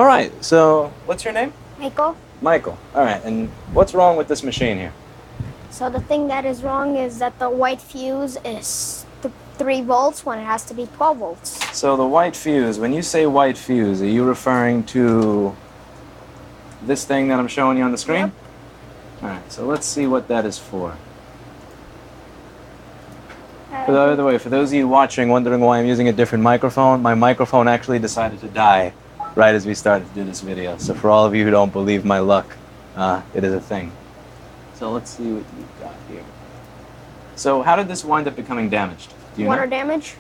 All right, so what's your name? Michael. Michael. All right, and what's wrong with this machine here? So the thing that is wrong is that the white fuse is 3 volts when it has to be 12 volts. So the white fuse, when you say white fuse, are you referring to this thing that I'm showing you on the screen? Yep. All right, so let's see what that is for. By the way, for those of you watching wondering why I'm using a different microphone, my microphone actually decided to die right as we started to do this video. So for all of you who don't believe my luck, it is a thing. So let's see what we've got here. So how did this wind up becoming damaged? Do you Water know? damage?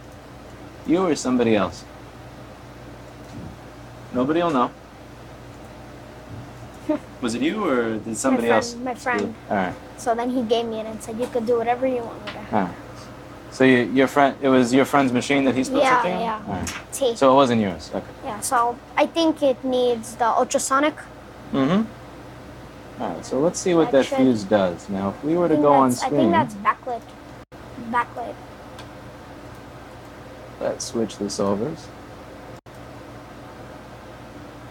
You or somebody else? Nobody will know. Was it you or did somebody else? My friend. All right. So then he gave me it and said, you could do whatever you want with it. All right. So your friend, it was your friend's machine that he spoke to? Yeah. All right. T. So it wasn't yours. Okay. Yeah, so I think it needs the ultrasonic. Mm-hmm. All right, so let's see what that fuse does. Now, if we were to go on screen... I think that's backlit. Backlit. Let's switch this over.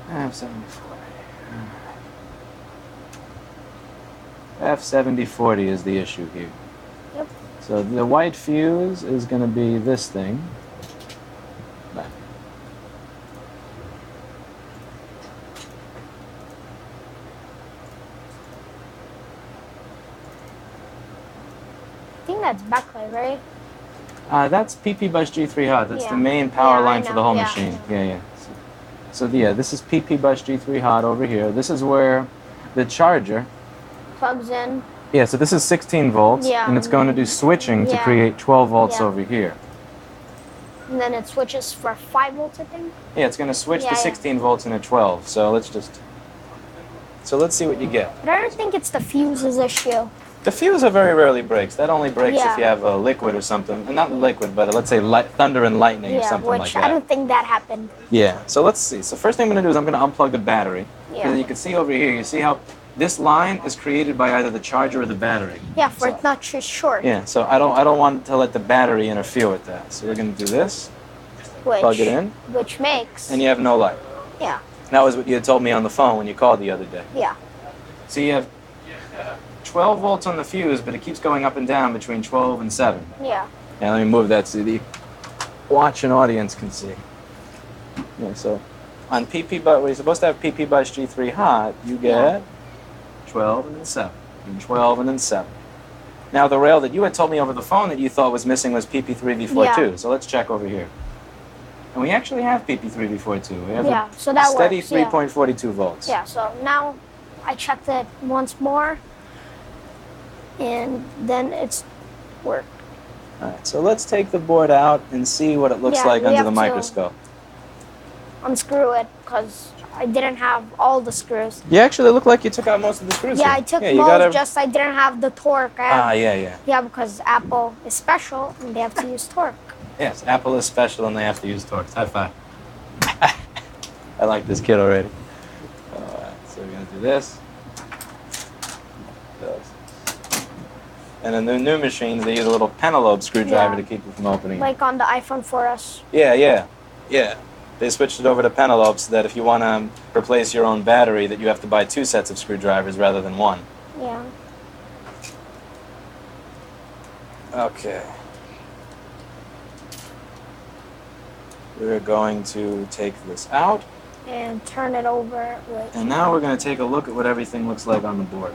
F7040. F7040 is the issue here. Yep. So the white fuse is going to be this thing. Back. I think that's backlit, right? That's PP bus G3 hot. That's the main power line for the whole machine. Yeah. So this is PP bus G3 hot over here. This is where the charger plugs in. Yeah, so this is 16 volts, and it's going to do switching to create 12 volts over here. And then it switches for 5 volts, I think? Yeah, it's going to switch to 16 volts into 12. So let's see what you get. But I don't think it's the fuse's issue. The fuse very rarely breaks. That only breaks if you have a liquid or something. And not liquid, but let's say thunder and lightning or something like that. I don't think that happened. Yeah, so let's see. So first thing I'm going to do is I'm going to unplug the battery. Yeah. And you can see over here, you see how this line is created by either the charger or the battery. Yeah, for it not to short. Yeah, so I don't want to let the battery interfere with that. So we're going to do this. Plug it in. Which makes... And you have no light. Yeah. That was what you had told me on the phone when you called the other day. Yeah. So you have 12 volts on the fuse, but it keeps going up and down between 12 and 7. Yeah. Now let me move that so the watching audience can see. Yeah, so on PP bus, we're supposed to have PP bus G3 hot, you get 12 and then 7, and 12 and then 7. Now the rail that you had told me over the phone that you thought was missing was PP3V42, so let's check over here. And we actually have PP3V42. We have a so that steady 3.42 volts. Yeah, so now I checked it once more, and then it's worked. All right, so let's take the board out and see what it looks like under the microscope. Unscrew it, because I didn't have all the screws. You actually look like you took out most of the screws. Yeah, I took most, just I didn't have the torque. Yeah, because Apple is special, and they have to use torque. Yes, Apple is special, and they have to use torque. High five. I like this kid already. All right, so we're going to do this. And in the new machines, they use a little Penelope screwdriver to keep it from opening. Like on the iPhone 4S. Yeah. They switched it over to Penelope so that if you want to replace your own battery, that you have to buy 2 sets of screwdrivers rather than 1. Yeah. Okay. We're going to take this out. And turn it over. And now we're going to take a look at what everything looks like on the board.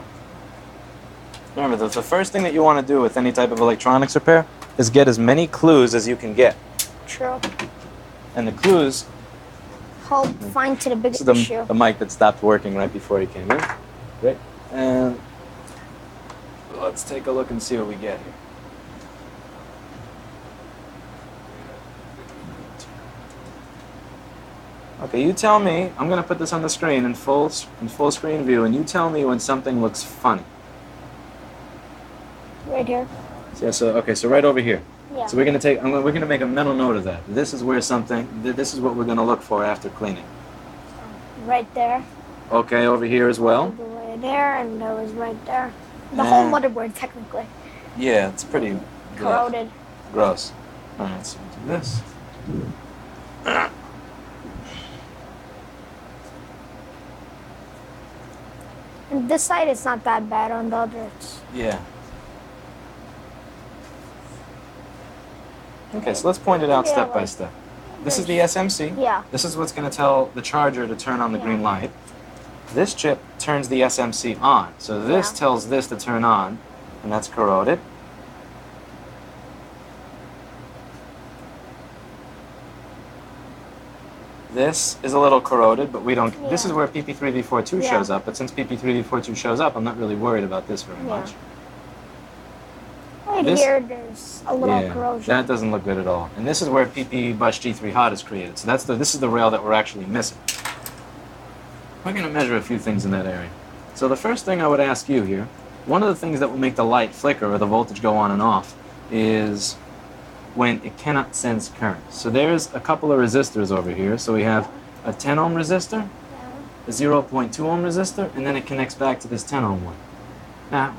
Remember, the first thing that you want to do with any type of electronics repair is get as many clues as you can get. True. And the clues... Help find to the big issue. The mic that stopped working right before he came in. Great. And let's take a look and see what we get here. Okay, you tell me. I'm going to put this on the screen in full screen view, and you tell me when something looks funny. Right here. Yeah. So right over here. Yeah. So we're going to make a mental note of that. This is where this is what we're going to look for after cleaning. Right there. Okay, over here as well. Right there, and that was right there. The whole motherboard, technically. Yeah, it's pretty corroded. Gross. All right, so we'll do this. And this side is not that bad. On the other, it's Yeah. Okay, so let's point it out Yeah, step by like- step. This is the SMC. Yeah. This is what's going to tell the charger to turn on the Yeah. green light. This chip turns the SMC on. So this Yeah. tells this to turn on, and that's corroded. This is a little corroded, but we don't. This is Yeah. where PP3V42 Yeah. shows up. But since PP3V42 shows up, I'm not really worried about this very Yeah. much. right This- here. There's a little Yeah, corrosion. that doesn't look good at all. And this is where PP bus G3 hot is created. So this is the rail that we're actually missing. We're going to measure a few things in that area. So the first thing I would ask you here, one of the things that will make the light flicker or the voltage go on and off is when it cannot sense current. So there's a couple of resistors over here. So we have a 10 ohm resistor, a 0.2 ohm resistor, and then it connects back to this 10 ohm one. Now,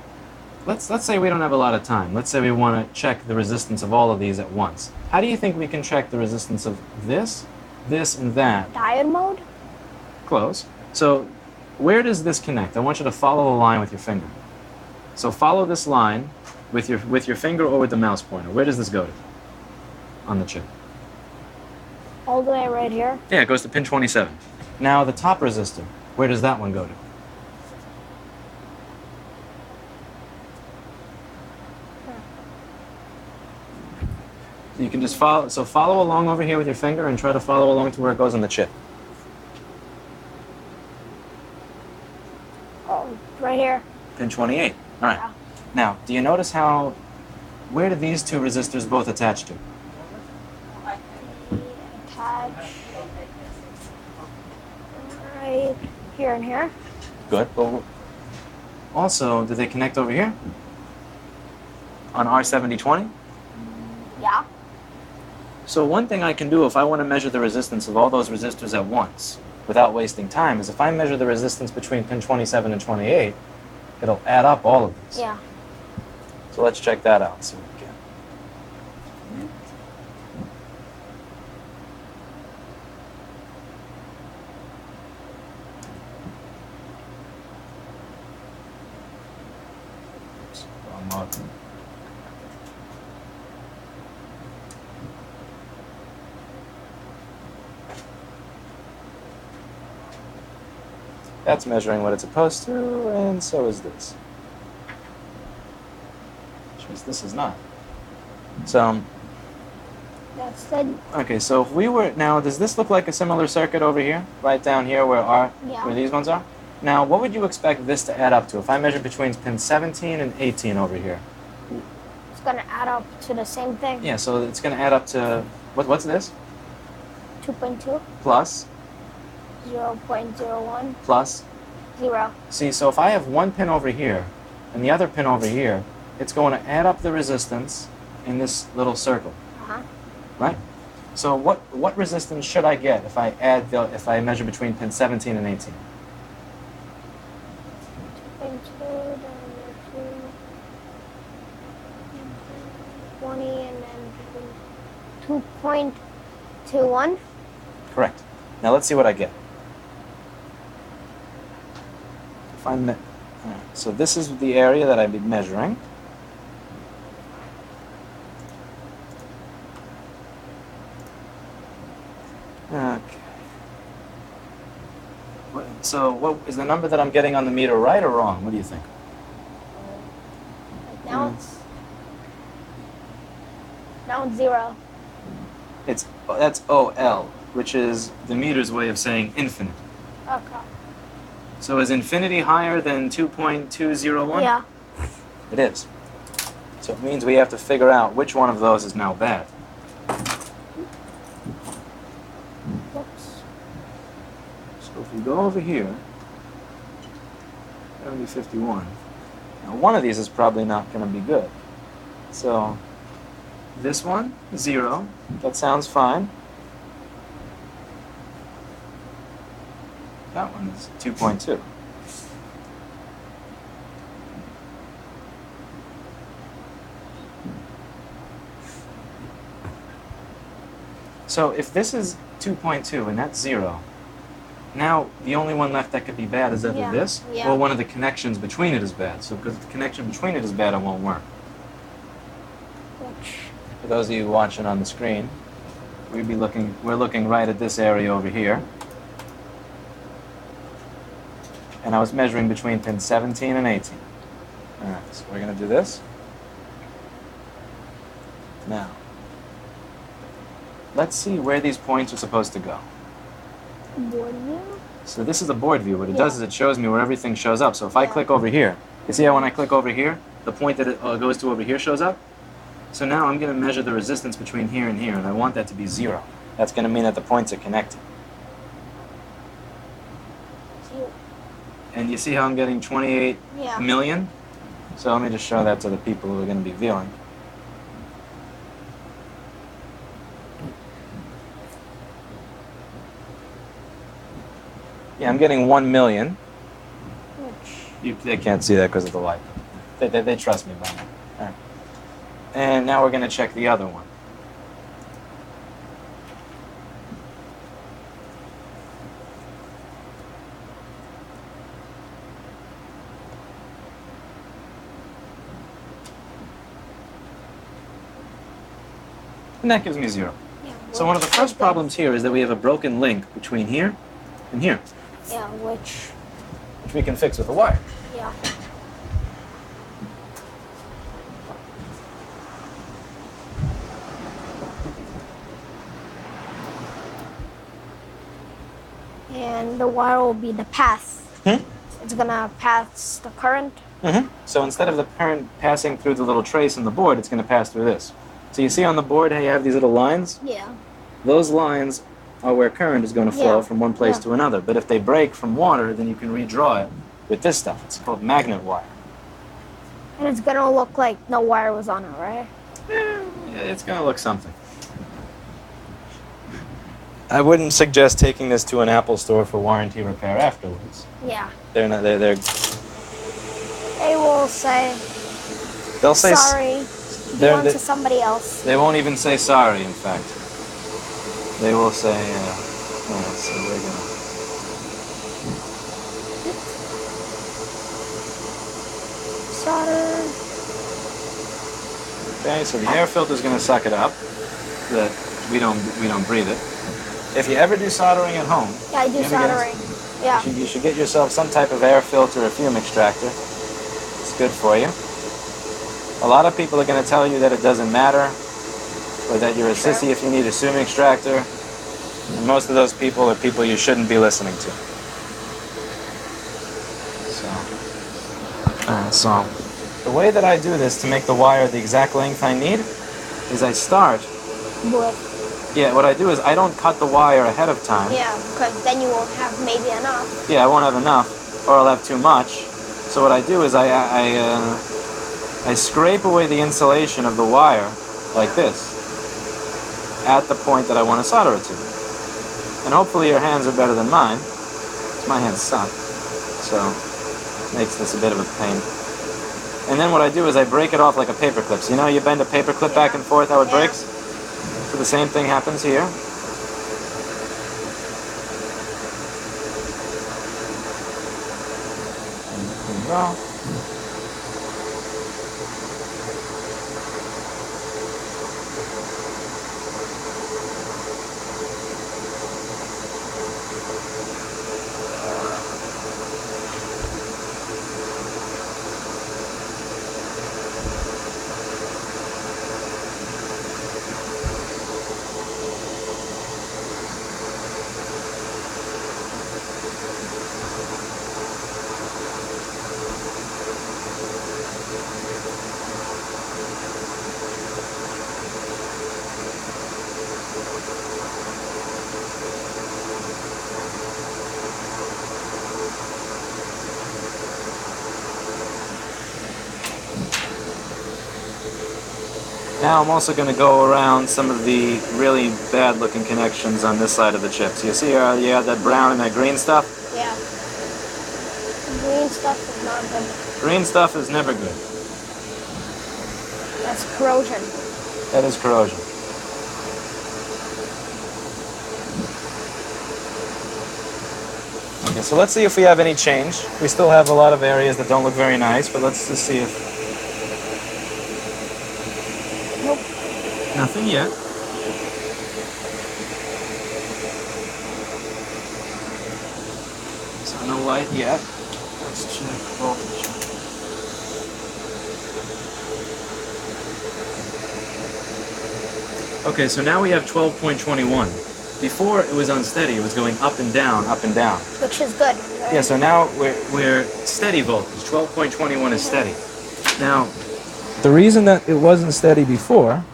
let's say we don't have a lot of time. Let's say we want to check the resistance of all of these at once. How do you think we can check the resistance of this, and that? Diode mode. Close. So where does this connect? I want you to follow the line with your finger. So follow this line with your finger or with the mouse pointer. Where does this go to on the chip? All the way right here. Yeah, it goes to pin 27. Now the top resistor, where does that one go to? You can just follow along over here with your finger and try to follow along to where it goes on the chip. Oh, right here. Pin 28. All right. Yeah. Now, do you notice where do these two resistors both attach to? Attach. Right here and here. Good. But also, do they connect over here? On R7020? Yeah. So one thing I can do if I want to measure the resistance of all those resistors at once, without wasting time, is if I measure the resistance between pin 27 and 28, it'll add up all of these. Yeah. So let's check that out. See what we can. Oops, wrong mode. That's measuring what it's supposed to, and so is this. Which means this is not. So, That's the. okay, so if we were, now does this look like a similar circuit over here? Right down here where Yeah. where these ones are? Now, what would you expect this to add up to? If I measure between pin 17 and 18 over here. It's gonna add up to the same thing. Yeah, so it's going to add up to, what's this? 2.2, Plus, 0.01, plus. 0. See, so if I have one pin over here and the other pin over here, it's going to add up the resistance in this little circle, Uh-huh. right? So what resistance should I get if I measure between pin 17 and 18? 2.2, 20, and then 2.21. Correct. Now let's see what I get. If all right, so this is the area that I'd be measuring. Okay. So what is the number that I'm getting on the meter, right or wrong? What do you think? Now it's 0. That's OL, which is the meter's way of saying infinite. Okay. So is infinity higher than 2.201? Yeah. It is. So it means we have to figure out which one of those is now bad. Whoops. So if we go over here, 7051. Now one of these is probably not going to be good. So this one, 0. That sounds fine. That one is 2.2. So if this is 2.2 and that's 0, Now, the only one left that could be bad is either this, Yeah. or one of the connections between it is bad. So because the connection between it is bad, it won't work. Which? For those of you watching on the screen, we're looking right at this area over here. And I was measuring between pins 17 and 18. All right, so we're going to do this. Now, let's see where these points are supposed to go. Board view? So this is a board view. What it does is it shows me where everything shows up. So if I click over here, you see how when I click over here, the point that it goes to over here shows up? So now I'm going to measure the resistance between here and here, and I want that to be 0. That's going to mean that the points are connected. And you see how I'm getting 28 million? So let me just show that to the people who are going to be viewing. Yeah, I'm getting 1 million. They can't see that because of the light. They trust me by now. All right. And now we're going to check the other one. And that gives me 0. So one of the first problems here is that we have a broken link between here and here. Yeah, which we can fix with a wire. Yeah. And the wire will be the path. It's gonna pass the current. So instead of the current passing through the little trace in the board, it's gonna pass through this. So you see on the board how you have these little lines? Yeah. Those lines are where current is going to flow from one place to another. But if they break from water, then you can redraw it with this stuff. It's called magnet wire. And it's gonna look like no wire was on it, right? Yeah, it's going to look something. I wouldn't suggest taking this to an Apple store for warranty repair afterwards. Yeah. They're not. They will say. They'll say sorry. Give to somebody else. They won't even say sorry. In fact, they will say. So we're gonna. Solder. Okay, so the air filter is going to suck it up. That we don't breathe it. If you ever do soldering at home, yeah, I do soldering. Yeah. You should get yourself some type of air filter or fume extractor. It's good for you. A lot of people are going to tell you that it doesn't matter, or that you're a sissy if you need a fume extractor. And most of those people are people you shouldn't be listening to. So the way that I do this to make the wire the exact length I need is I start. Yeah, what I do is I don't cut the wire ahead of time. Yeah, because then you won't have maybe enough. Yeah, I won't have enough, or I'll have too much. So what I do is I scrape away the insulation of the wire like this at the point that I want to solder it to. And hopefully your hands are better than mine. My hands suck, so it makes this a bit of a pain. And then what I do is I break it off like a paper clip. So you know you bend a paper clip back and forth, how it breaks? So the same thing happens here. And there you go. Now I'm also going to go around some of the really bad looking connections on this side of the chip. So you see how you have that brown and that green stuff? Yeah. Green stuff is not good. Green stuff is never good. That's corrosion. That is corrosion. Okay, so let's see if we have any change. We still have a lot of areas that don't look very nice, but let's just see if... Nope. Nothing yet. So no light yet. Let's check voltage. Okay, so now we have 12.21. Before it was unsteady, it was going up and down, up and down. Which is good. Right? Yeah, so now we're steady voltage. 12.21 is steady. Now, the reason that it wasn't steady before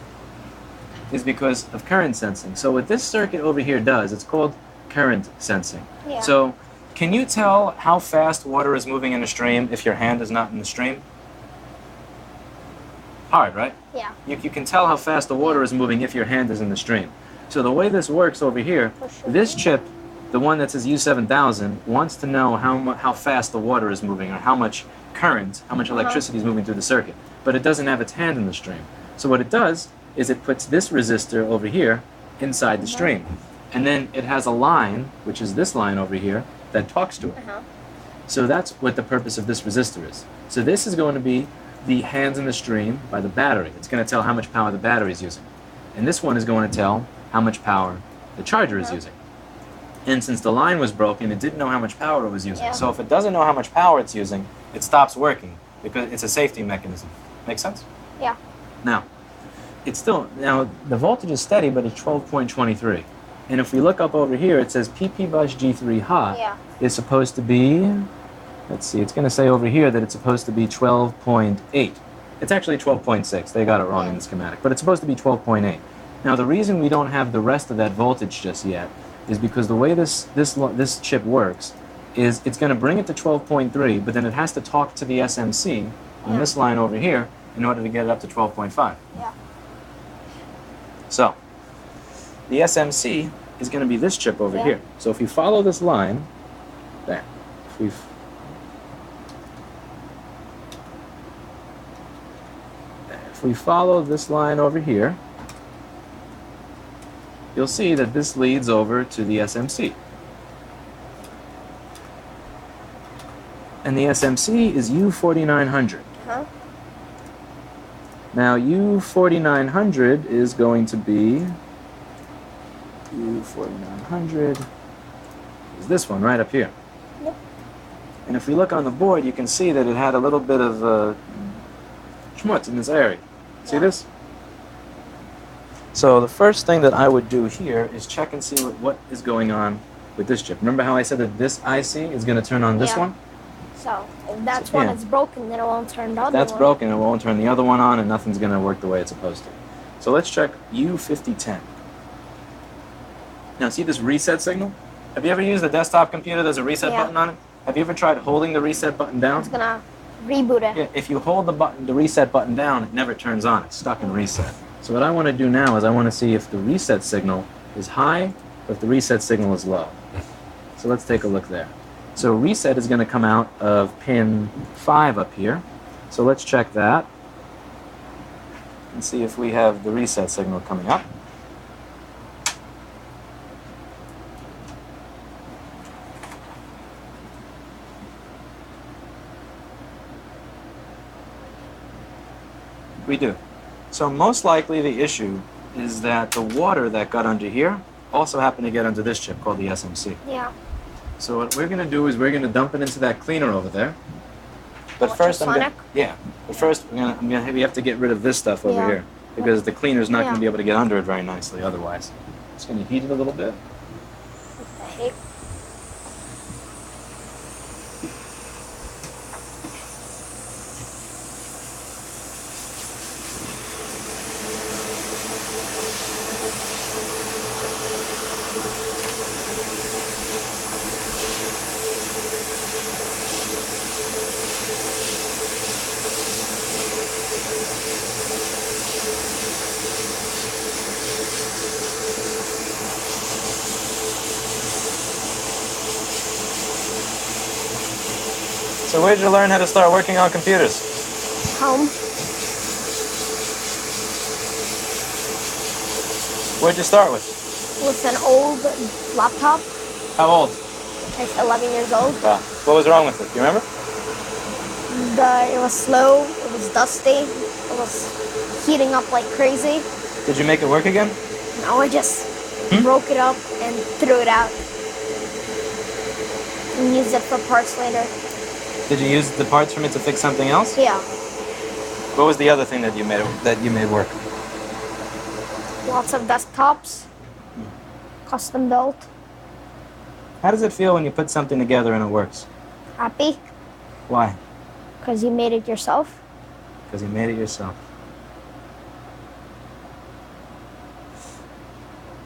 is because of current sensing. So what this circuit over here does, it's called current sensing. Yeah. So can you tell how fast water is moving in a stream if your hand is not in the stream? Hard, right? Yeah. You can tell how fast the water is moving if your hand is in the stream. So the way this works over here, this chip, the one that says U7000, wants to know how fast the water is moving or how much current, how much electricity is moving through the circuit. But it doesn't have its hand in the stream. So what it does is it puts this resistor over here inside the stream. And then it has a line, which is this line over here, that talks to it. So that's what the purpose of this resistor is. So this is going to be the hands in the stream by the battery. It's going to tell how much power the battery is using. And this one is going to tell how much power the charger is using. And since the line was broken, it didn't know how much power it was using. Yeah. So if it doesn't know how much power it's using, it stops working because it's a safety mechanism. Make sense? Yeah. Now, now the voltage is steady, but it's 12.23. And if we look up over here, it says PP bus G3 hot is supposed to be, let's see, it's going to say over here that it's supposed to be 12.8. It's actually 12.6. They got it wrong in the schematic, but it's supposed to be 12.8. Now, the reason we don't have the rest of that voltage just yet is because the way this chip works is it's going to bring it to 12.3, but then it has to talk to the SMC on this line over here in order to get it up to 12.5. Yeah. So, the SMC is going to be this chip over here. So if you follow this line, there, if we follow this line over here, you'll see that this leads over to the SMC. And the SMC is U4900. Now U4900 is going to be, U4900 is this one right up here. Yep. And if we look on the board, you can see that it had a little bit of schmutz in this area. See this? So the first thing that I would do here is check and see what is going on with this chip. Remember how I said that this IC is going to turn on this one? So if that's one that's broken, then it won't turn the other one. That's broken, it won't turn the other one on, and nothing's going to work the way it's supposed to. So let's check U5010. Now see this reset signal? Have you ever used a desktop computer? There's a reset button on it. Have you ever tried holding the reset button down? It's gonna reboot it. Yeah, if you hold the reset button down, it never turns on. It's stuck in reset. So what I want to do now is I want to see if the reset signal is high or if the reset signal is low. So let's take a look there. So reset is going to come out of pin 5 up here. So let's check that and see if we have the reset signal coming up. We do. So most likely the issue is that the water that got under here also happened to get under this chip called the SMC. Yeah. So what we're going to do is we're going to dump it into that cleaner over there. But first we have to get rid of this stuff over here because the cleaner's not going to be able to get under it very nicely otherwise. Just going to heat it a little bit. What the heck? So where did you learn how to start working on computers? Home. Where'd you start with? With an old laptop. How old? like 11 years old. Wow. What was wrong with it? Do you remember? It was slow, it was dusty, it was heating up like crazy. Did you make it work again? No, I just broke it up and threw it out. And used it for parts later. Did you use the parts from it to fix something else? Yeah. What was the other thing that you made work? Lots of desktops. Custom built. How does it feel when you put something together and it works? Happy. Why? Because you made it yourself. Because you made it yourself.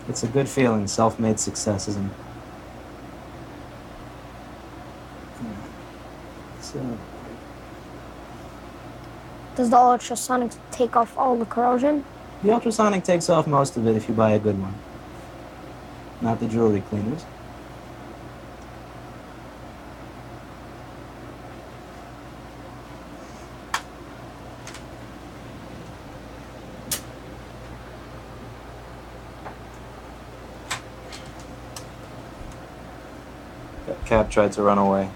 It's a good feeling, self-made success, isn't it? So, Does the ultrasonic take off all the corrosion? the ultrasonic takes off most of it if you buy a good one. Not the jewelry cleaners. That cab tried to run away.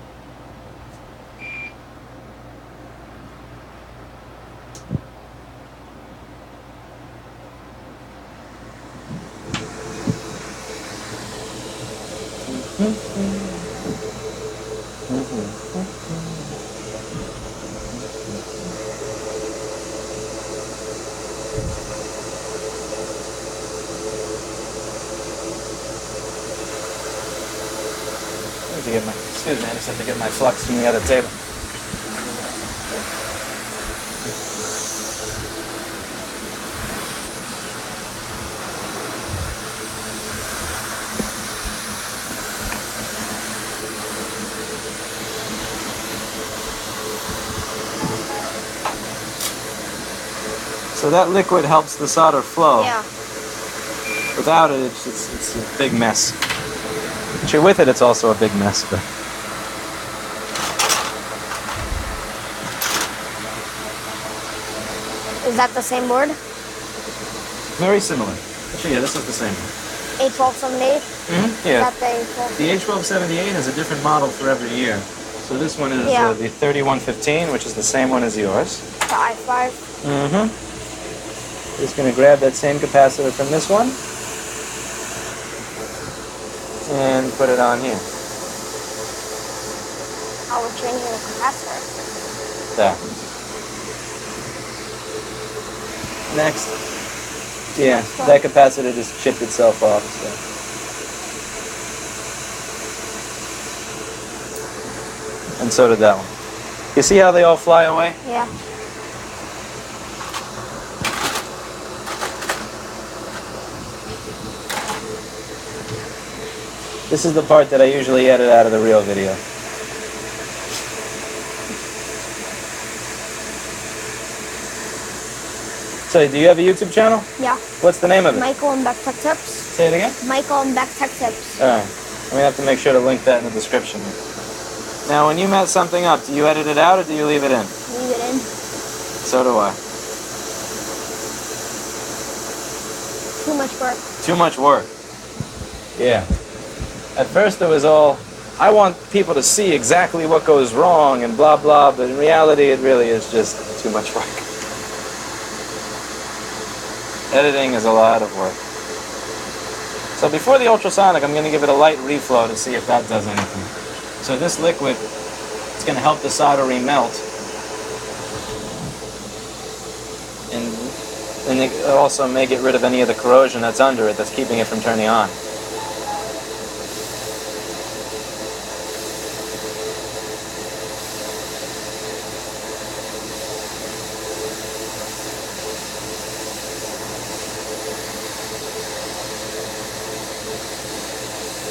Excuse me, I just have to get my flux from the other table. So that liquid helps the solder flow. Yeah. Without it, it's a big mess. Actually, with it, it's also a big mess. But Is that the same board? very similar. Actually, yeah, this is the same one. A1278? Yeah. Is that the The A1278 has a different model for every year. So this one is Yeah. the 3115, which is the same one as yours. The i5? Just going to grab that same capacitor from this one and put it on here. Oh, we're changing the capacitor. There. Next. Yeah, that capacitor just chipped itself off. So. And so did that one. You see how they all fly away? Yeah. This is the part that I usually edit out of the real video. So, do you have a YouTube channel? Yeah. What's the name of it? Michael and Beck Tech Tips. Say it again? Michael and Beck Tech Tips. Alright. I'm going to have to make sure to link that in the description. Now, when you mess something up, do you edit it out or do you leave it in? Leave it in. So do I. Too much work. Too much work. Yeah. At first it was all, I want people to see exactly what goes wrong and blah blah, but in reality it really is just too much work. Editing is a lot of work. So before the ultrasonic, I'm going to give it a light reflow to see if that does anything. So this liquid, it's going to help the solder remelt. And it also may get rid of any of the corrosion that's under it that's keeping it from turning on.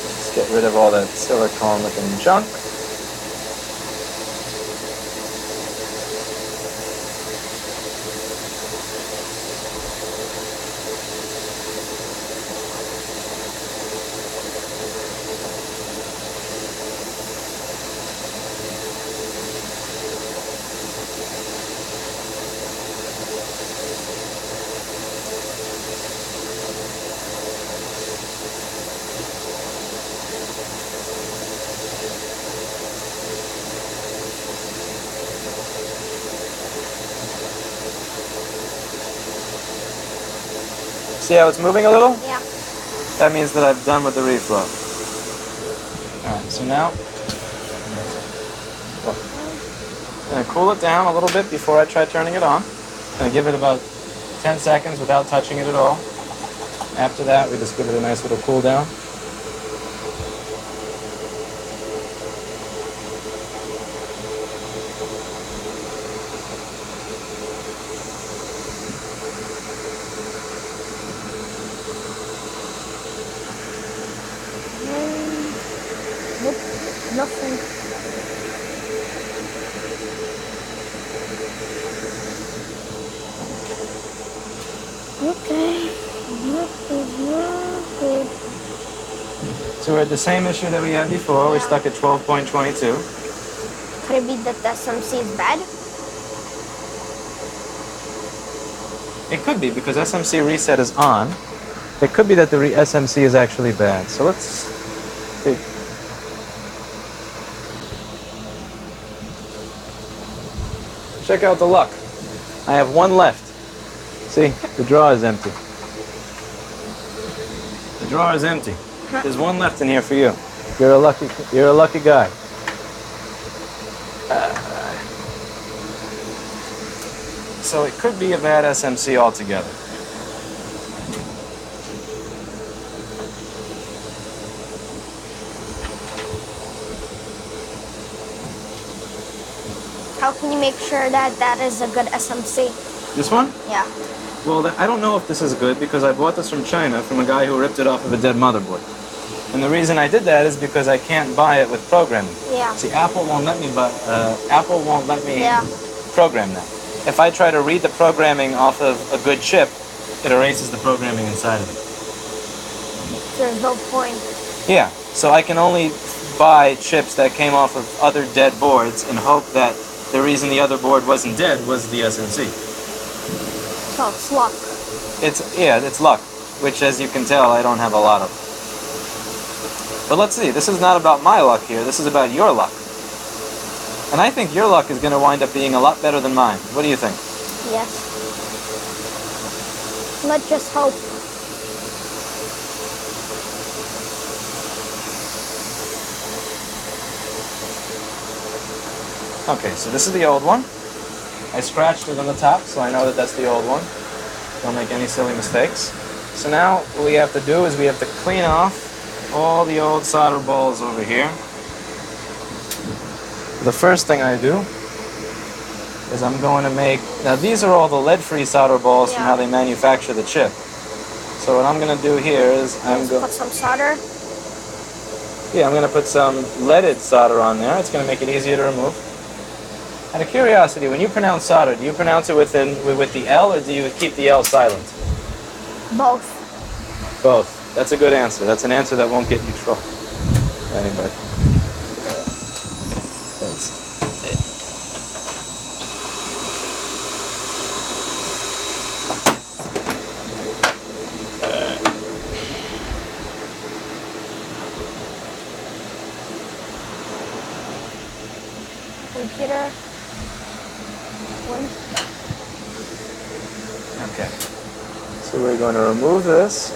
Let's get rid of all that silicone looking junk. See how it's moving a little? Yeah. That means that I've done with the reflow. Alright, so now I'm going to cool it down a little bit before I try turning it on. I'm going to give it about 10 seconds without touching it at all. After that, we just give it a nice little cool down. Nope. Nothing. Okay. So we're at the same issue that we had before. We're Yeah. stuck at 12.22. Could it be that the SMC is bad? It could be because SMC reset is on. It could be that the SMC is actually bad. So let's see. Check out the luck. I have one left. See, the drawer is empty. The drawer is empty. There's one left in here for you. You're a lucky guy. So it could be a bad SMC altogether. How can you make sure that that is a good SMC? This one? Yeah. Well, I don't know if this is good because I bought this from China from a guy who ripped it off of a dead motherboard. And the reason I did that is because I can't buy it with programming. Yeah. See, Apple won't let me, Yeah. program that. If I try to read the programming off of a good chip, it erases the programming inside of it. There's no point. Yeah, so I can only buy chips that came off of other dead boards and hope that the reason the other board wasn't dead was the SMC. So it's luck. It's luck, which as you can tell, I don't have a lot of. But let's see, this is not about my luck here, this is about your luck. And I think your luck is going to wind up being a lot better than mine. What do you think? Yes. Let's just hope. Okay, so this is the old one. I scratched it on the top, so I know that that's the old one. Don't make any silly mistakes. So now what we have to do is we have to clean off all the old solder balls over here. The first thing I do is I'm going to make, now these are all the lead-free solder balls from how they manufacture the chip. So what I'm going to do here is I'm going Put some solder. Yeah, I'm going to put some leaded solder on there. It's going to make it easier to remove. Out of curiosity, when you pronounce solder, do you pronounce it with the L or do you keep the L silent? Both. Both. That's a good answer. That's an answer that won't get you trouble. Anyway. That's it. Computer. One. Okay. So we're going to remove this.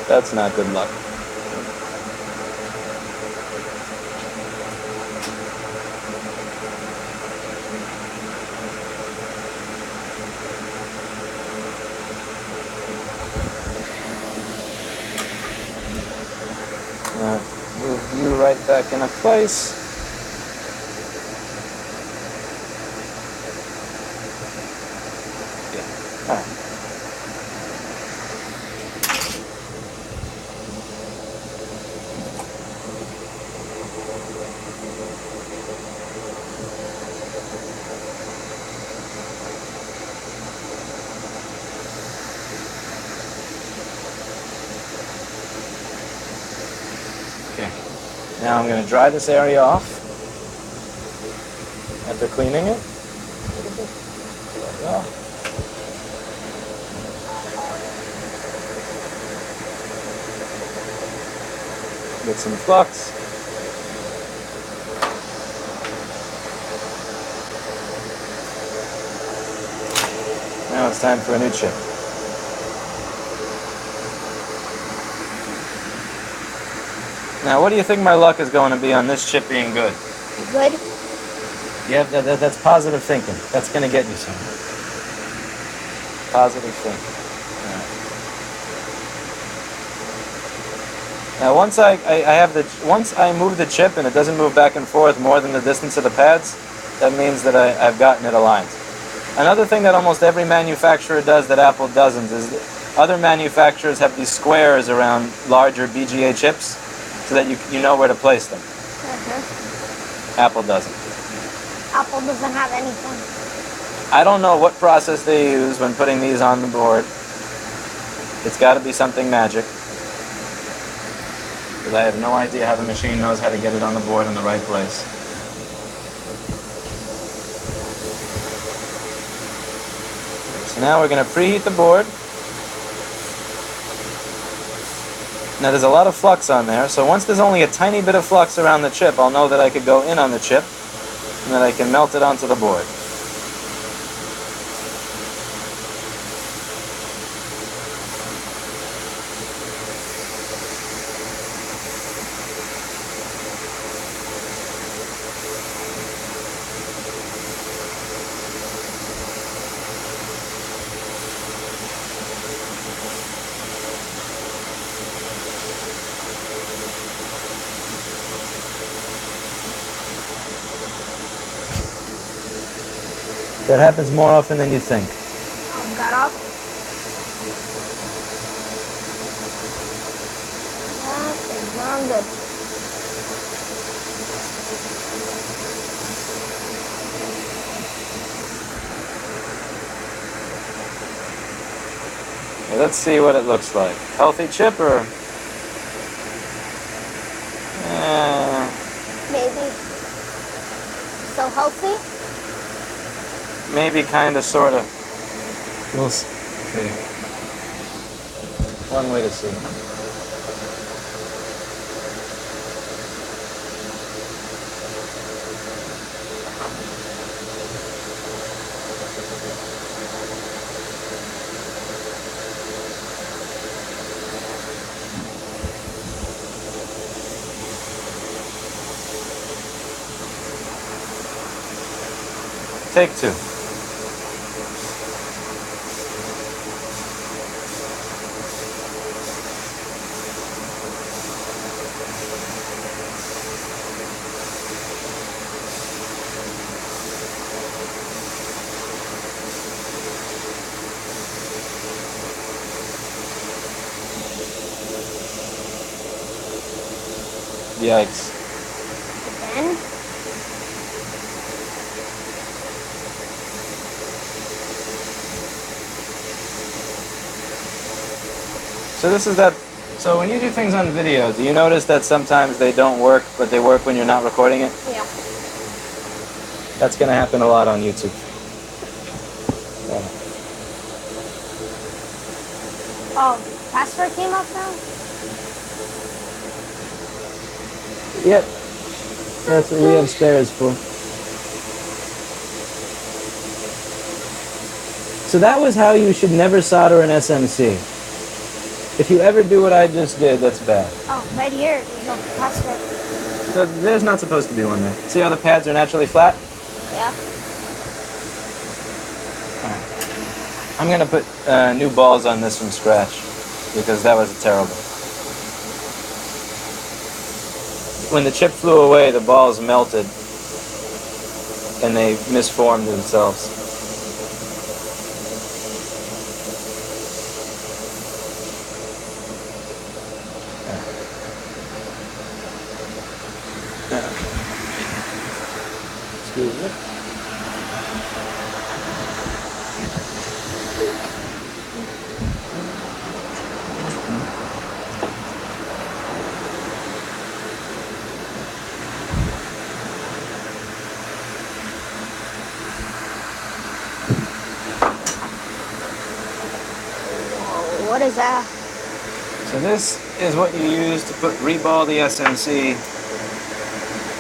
That's not good luck. Move you right back into place. Yeah. All right. Now I'm going to dry this area off after cleaning it. Get some flux. Now it's time for a new chip. Now, what do you think my luck is going to be on this chip being good? Good. Yeah, that's positive thinking. That's going to get you somewhere. Positive thinking. All right. Now, once I move the chip and it doesn't move back and forth more than the distance of the pads, that means that I've gotten it aligned. Another thing that almost every manufacturer does that Apple doesn't is other manufacturers have these squares around larger BGA chips so that you know where to place them. Apple doesn't. Apple doesn't have anything. I don't know what process they use when putting these on the board. It's got to be something magic. Because I have no idea how the machine knows how to get it on the board in the right place. So now we're going to preheat the board. Now there's a lot of flux on there, so once there's only a tiny bit of flux around the chip, I'll know that I could go in on the chip and that I can melt it onto the board. That happens more often than you think. Got off. That is not good. Okay, let's see what it looks like. Healthy chip or? Maybe. So healthy? Maybe, kind of, sort of. We'll see. One way to see. Take two. Yikes. Again? So this is that. So when you do things on video, do you notice that sometimes they don't work, but they work when you're not recording it? Yeah. That's going to happen a lot on YouTube. Oh, password came up now? Yep. That's what we have spares for. So that was how you should never solder an SMC. If you ever do what I just did, that's bad. Oh, right here. There's no password. So there's not supposed to be one there. See how the pads are naturally flat? Yeah. I'm going to put new balls on this from scratch because that was terrible. When the chip flew away, the balls melted and they misformed themselves. Excuse me. What is that? So this is what you use to reball the SMC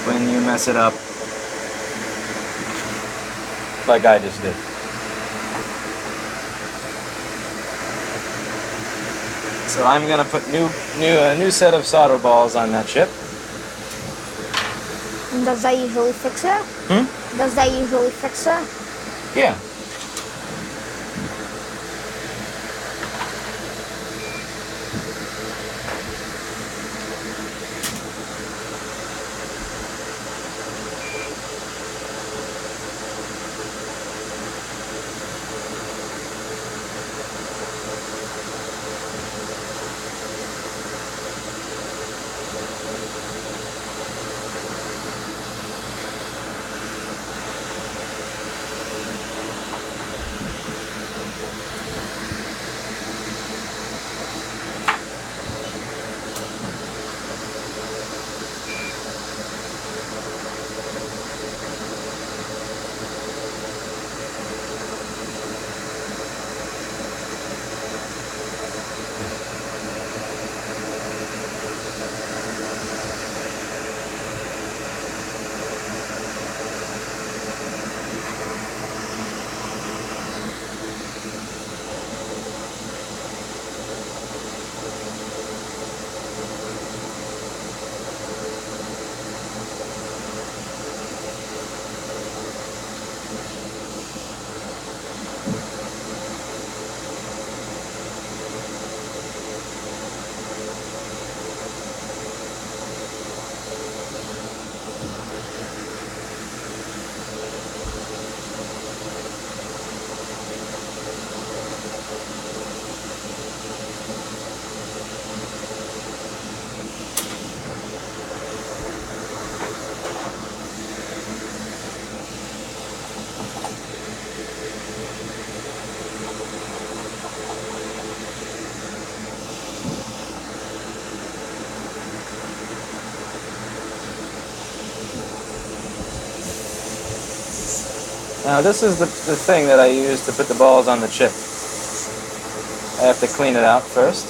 when you mess it up, like I just did. So I'm gonna put a new set of solder balls on that chip. And does that usually fix it? Does that usually fix it? Yeah. Now this is the thing that I use to put the balls on the chip. I have to clean it out first.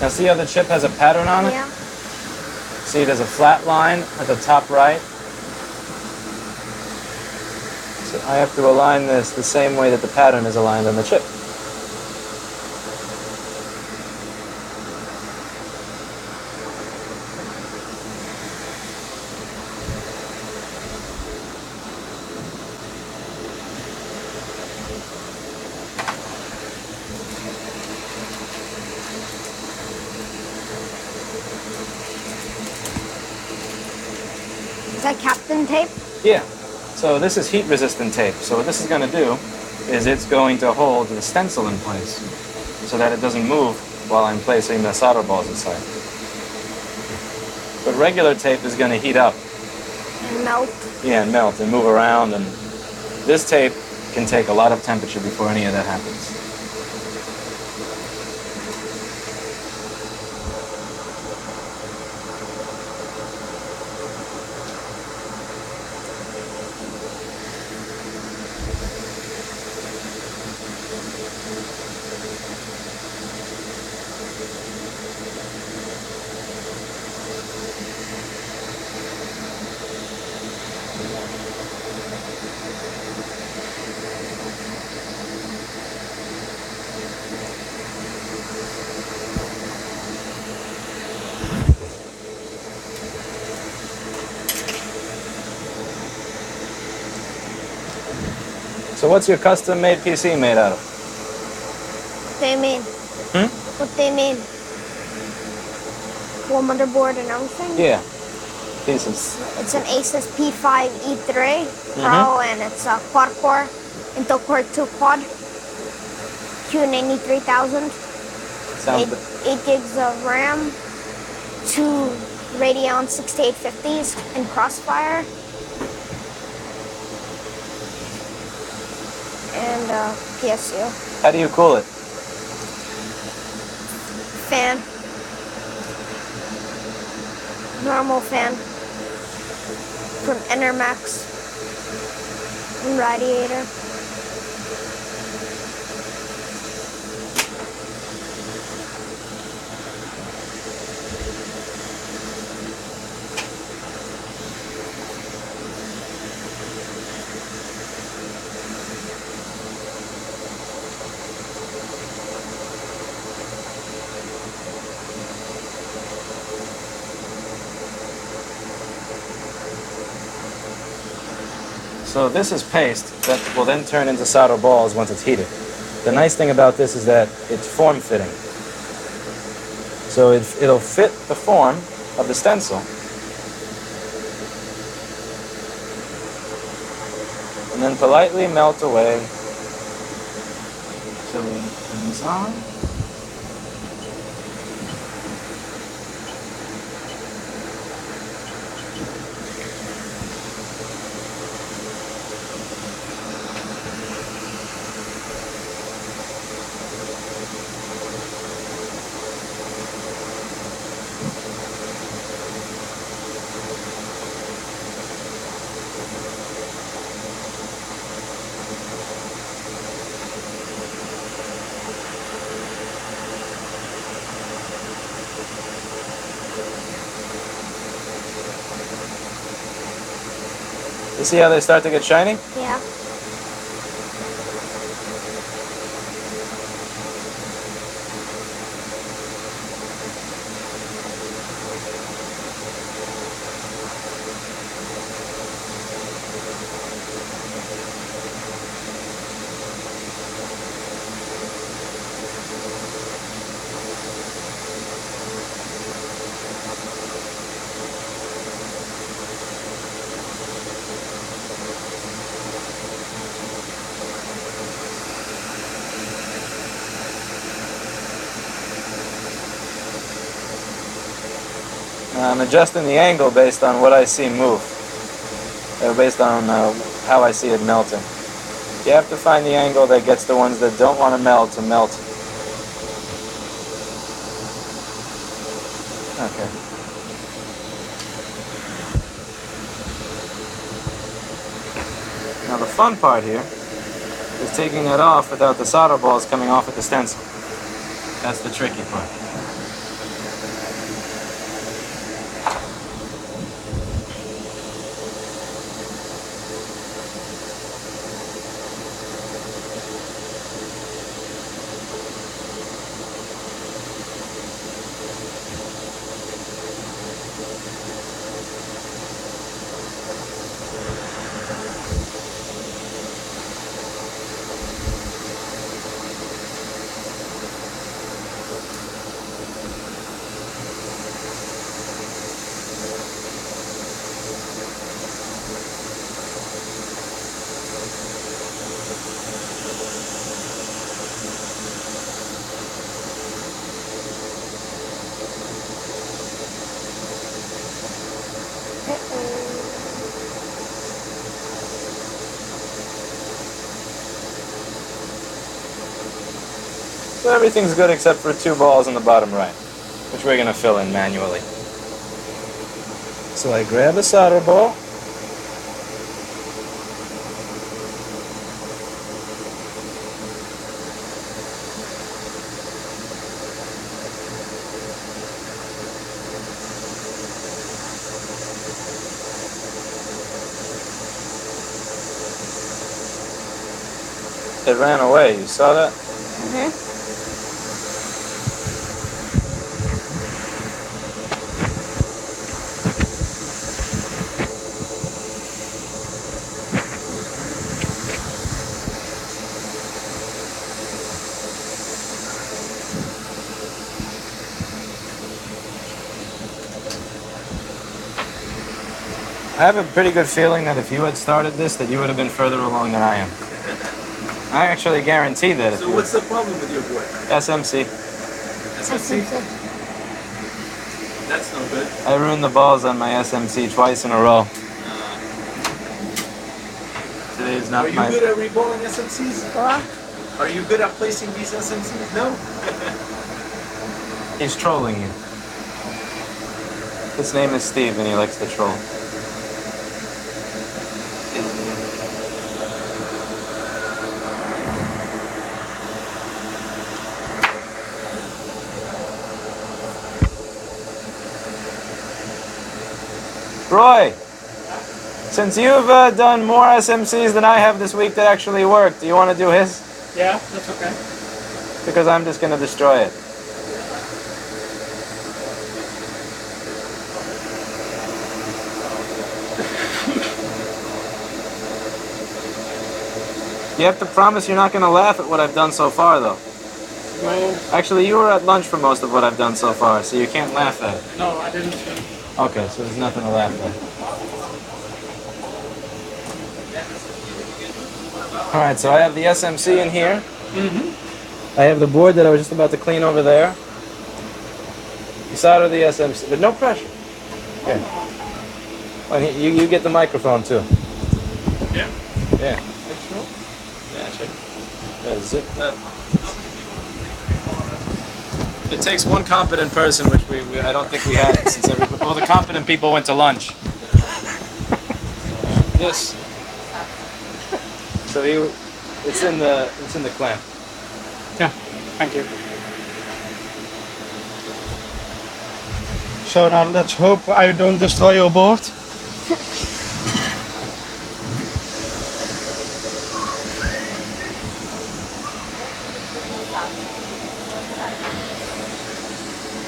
Now see how the chip has a pattern on it? Yeah. See, there's a flat line at the top right. So I have to align this the same way that the pattern is aligned on the chip. Is that Captain tape? Yeah. So this is heat resistant tape. So what this is going to do is it's going to hold the stencil in place so that it doesn't move while I'm placing the solder balls inside. But regular tape is going to heat up. And melt. Yeah, and melt and move around, and this tape can take a lot of temperature before any of that happens. So what's your custom-made PC made out of? What do you mean? Hmm? What do you mean? Full motherboard and everything? Yeah, pieces. It's an Asus P5 E3 Pro, and it's a quad-core Intel Core 2 quad. Q93000. Sounds good. 8 gigs of RAM. 2 Radeon 6850s in Crossfire. And PSU. How do you cool it? Fan. Normal fan. From Enermax. And radiator. So this is paste that will then turn into solder balls once it's heated. The nice thing about this is that it's form-fitting. So it'll fit the form of the stencil. And then politely melt away until it turns on. You see how they start to get shiny? Yeah. I'm adjusting the angle based on what I see move, based on how I see it melting. You have to find the angle that gets the ones that don't want to melt. Okay. Now the fun part here is taking that off without the solder balls coming off at the stencil. That's the tricky part. So everything's good except for 2 balls in the bottom right, which we're going to fill in manually. So I grab a solder ball. It ran away, you saw that? Mm-hmm. I have a pretty good feeling that if you had started this, that you would have been further along than I am. I actually guarantee that. So what's the problem with your board? SMC. SMC? That's no good. I ruined the balls on my SMC twice in a row. Today's not Are you my... good at reballing SMCs? What? Are you good at placing these SMCs? No? He's trolling you. His name is Steve and he likes to troll. Roy, since you've done more SMCs than I have this week that actually worked, do you want to do his? Yeah, that's okay. Because I'm just going to destroy it. You have to promise you're not going to laugh at what I've done so far, though. No, Actually, you were at lunch for most of what I've done so far, so you can't laugh at it. no, I didn't. Okay, so there's nothing to laugh at. All right, so I have the SMC in here. I have the board that I was just about to clean over there. You solder the SMC, but no pressure. Okay. And you get the microphone too. Yeah. Yeah. Yeah, check. Yeah, zip that. It takes one competent person, which I don't think we had since all the competent people went to lunch. Yes. So it's in the clamp. Yeah, thank you. So now let's hope I don't destroy your board.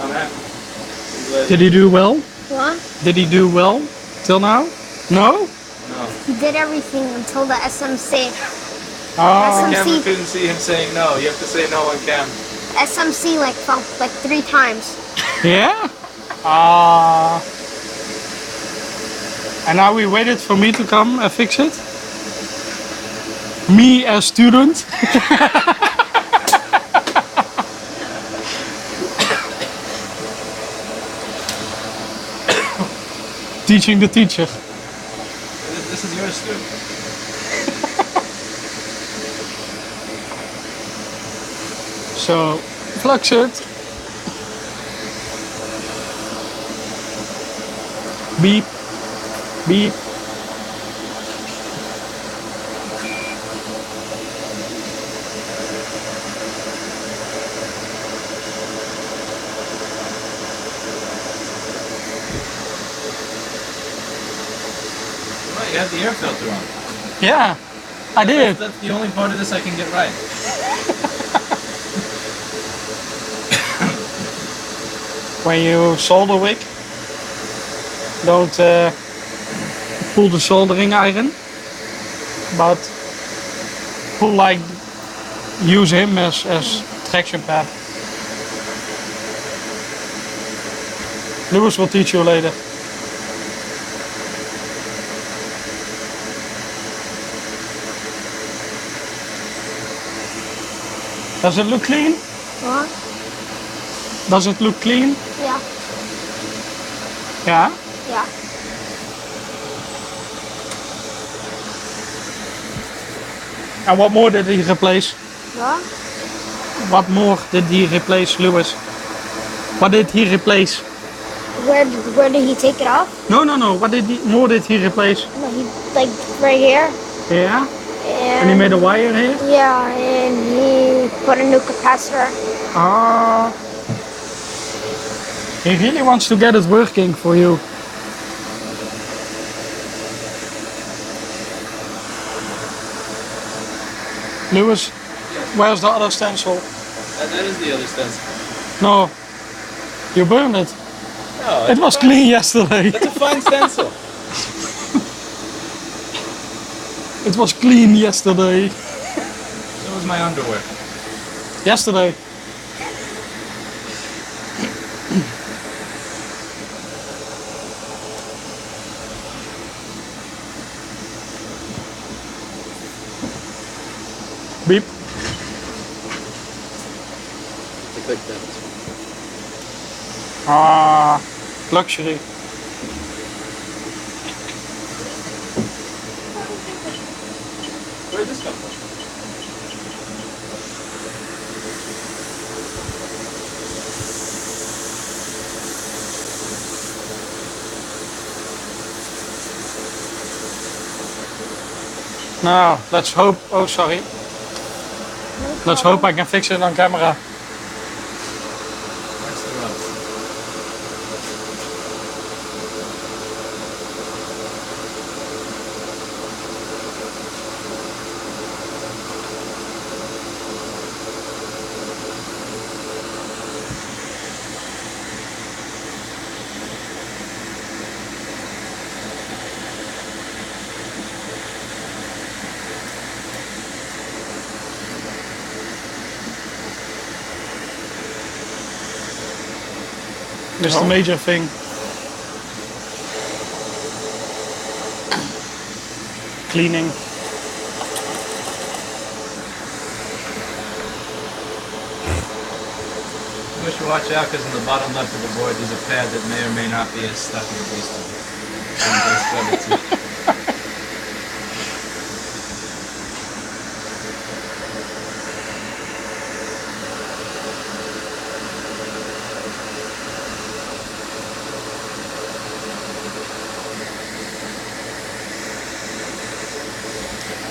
I'm happy. Did he do well? What? Did he do well till now? No? No. He did everything until the SMC. Ah, SMC. Camera couldn't see him saying no. You have to say no on cam. SMC like fell like 3 times. yeah? Ah. And now we waited for me to come and fix it? Me as student? Teaching the teacher. This is yours, too. So, flux it. Beep. Beep. Right, you have the air filter on. Yeah, I did. That's the only part of this I can get right. When you solder wick, don't pull the soldering iron, but pull like, use him as traction pad. Lewis will teach you later. Does it look clean? What? Does it look clean? Yeah. Yeah. Yeah. And what more did he replace? What? What more did he replace, Lewis? What did he replace? Where did he take it off? No. What more did he replace? No, he like right here. Yeah. And And he made a wire here. yeah, and he put a new capacitor. Ah. He really wants to get it working for you. Lewis, where's the other stencil? That is the other stencil. No, you burned it. No, It was clean yesterday. That's a fine stencil. It was clean yesterday. So was my underwear. Yesterday. Beep. Click that. Ah, luxury. Where did this come from? Now, let's hope. Oh, sorry. Let's hope I can fix it on camera. Where's the rub? That's the major thing. Cleaning. You should watch out because in the bottom left of the board there's a pad that may or may not be as stuffy as it used to be.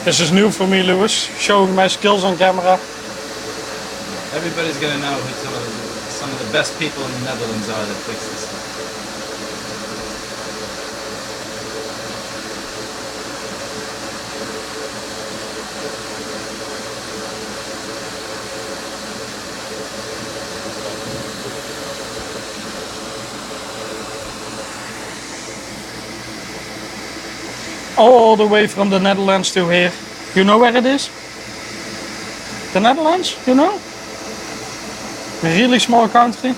This is new for me, Lewis, showing my skills on camera. Everybody's gonna know who some of the best people in the Netherlands are that fix this stuff. All the way from the Netherlands to here. You know where it is? The Netherlands, you know? A really small country.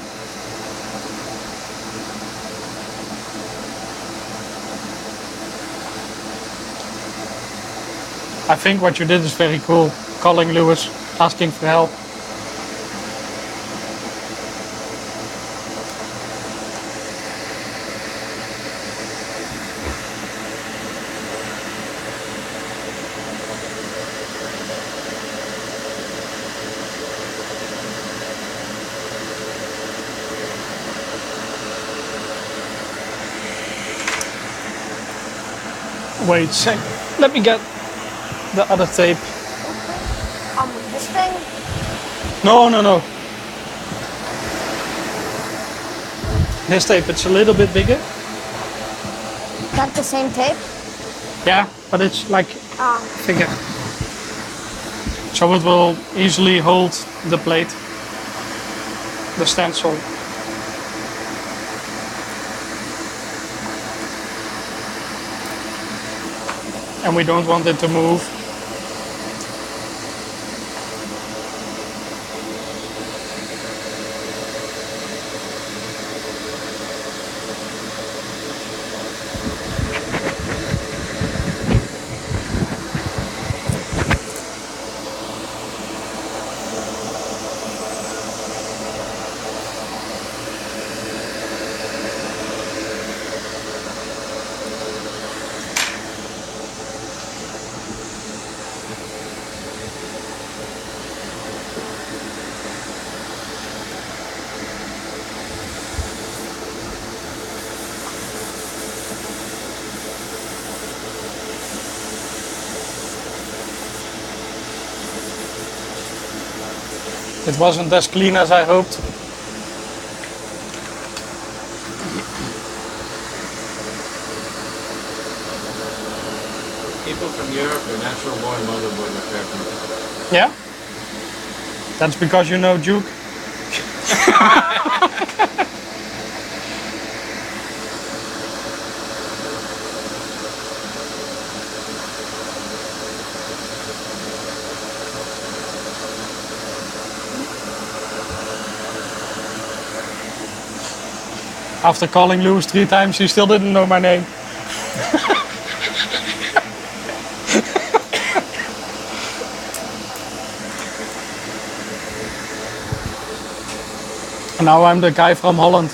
I think what you did is very cool. Calling Lewis, asking for help. Wait a sec. Let me get the other tape. This thing? No, no, no. This tape, it's a little bit bigger. Got the same tape? Yeah, but it's like Ah. bigger. So it will easily hold the plate, the stencil. And we don't want it to move. It wasn't as clean as I hoped. People from Europe are natural born motherboard repair people. Yeah? That's because you know Duke? After calling Lewis 3 times, he still didn't know my name. And now I'm the guy from Holland.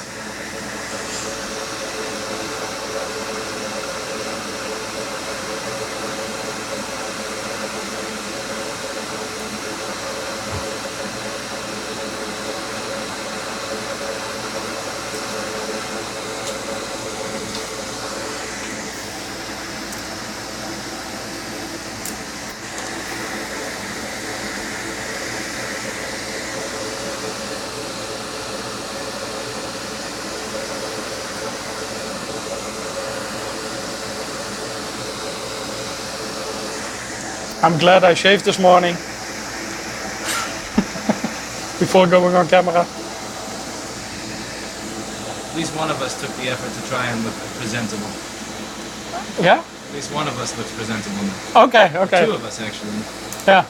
I'm glad I shaved this morning before going on camera. At least one of us took the effort to try and look presentable. Yeah? At least one of us looks presentable now. Okay, okay. Two of us actually. Yeah.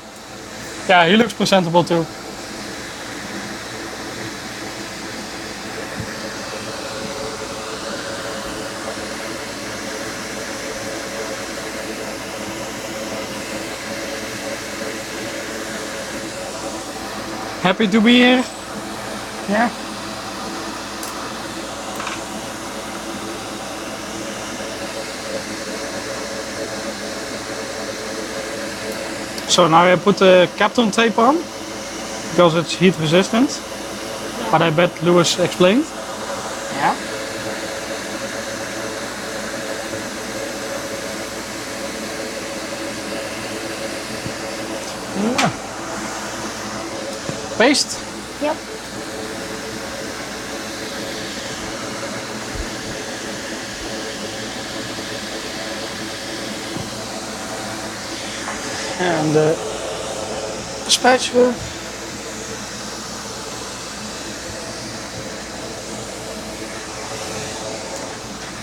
Yeah, he looks presentable too. Happy to be here. Yeah. So now I put the Kapton tape on because it's heat resistant. But I bet Lewis explained. Yeah. Yeah. Paste. Yep. And the spatula.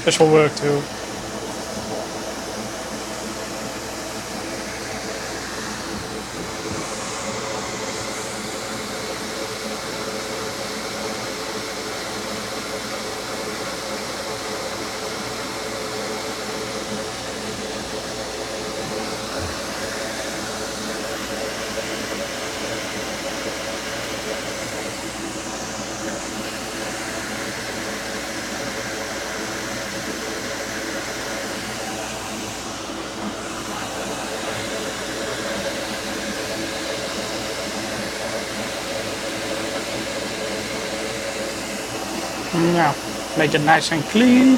This will work too. Yeah, make it nice and clean.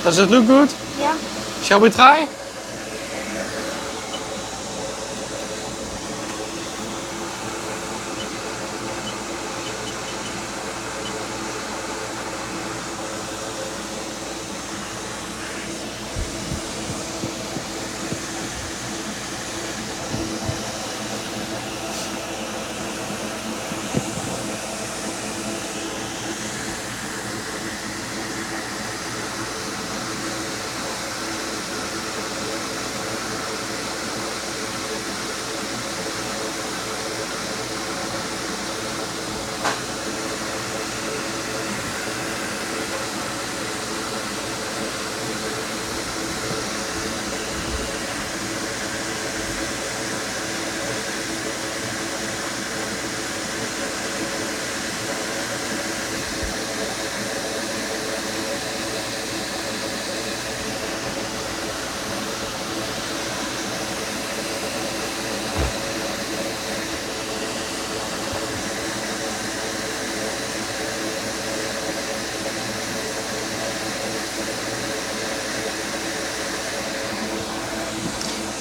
Does it look good? Yeah. Shall we try?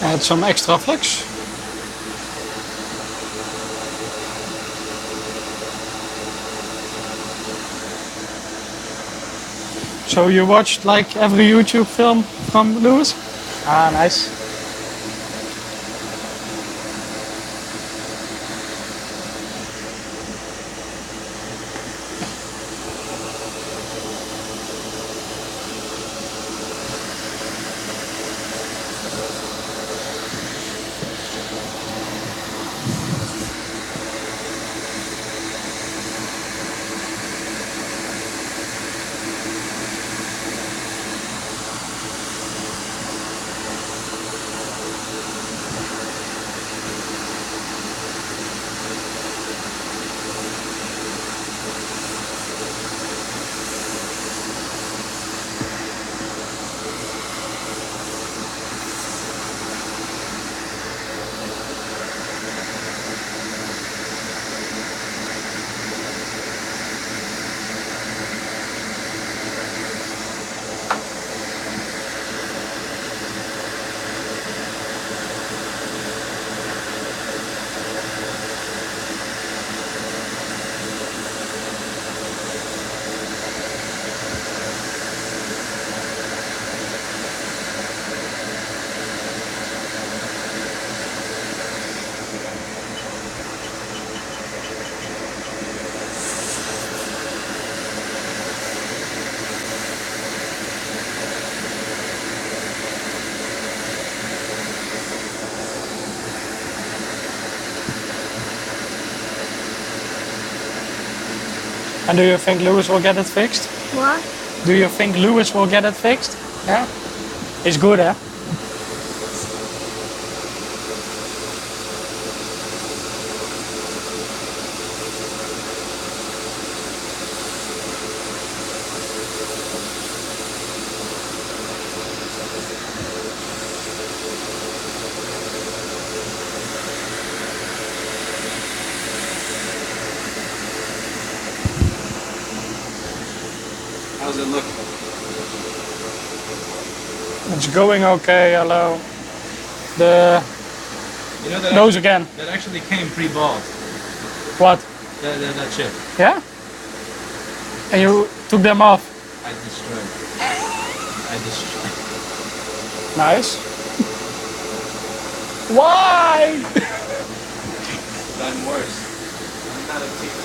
Add some extra flex. So you watched like every YouTube film from Lewis? Ah, nice. And do you think Lewis will get it fixed? What? Do you think Lewis will get it fixed? Yeah? He's good, eh? How's it look? It's going okay, hello. The You know that nose again. that actually came pre-balled. What? That chip. Yeah? And you took them off. I destroyed. I destroyed. Nice. Why? Done worse. I'm not a teacher.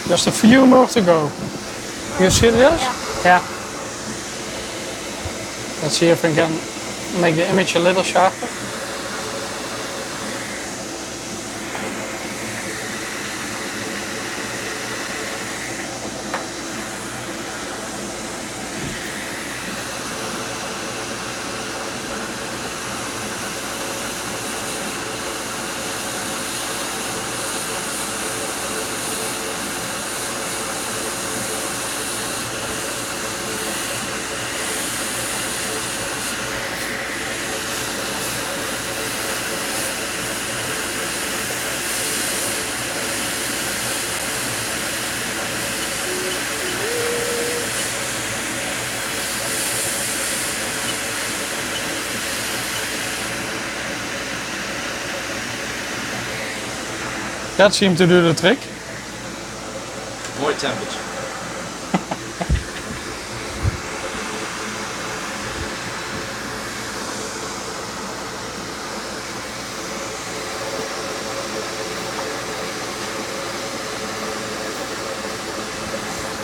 Just a few more to go. You see this? Yeah. Let's see if we can make the image a little sharper. That seemed to do the trick. More temperature.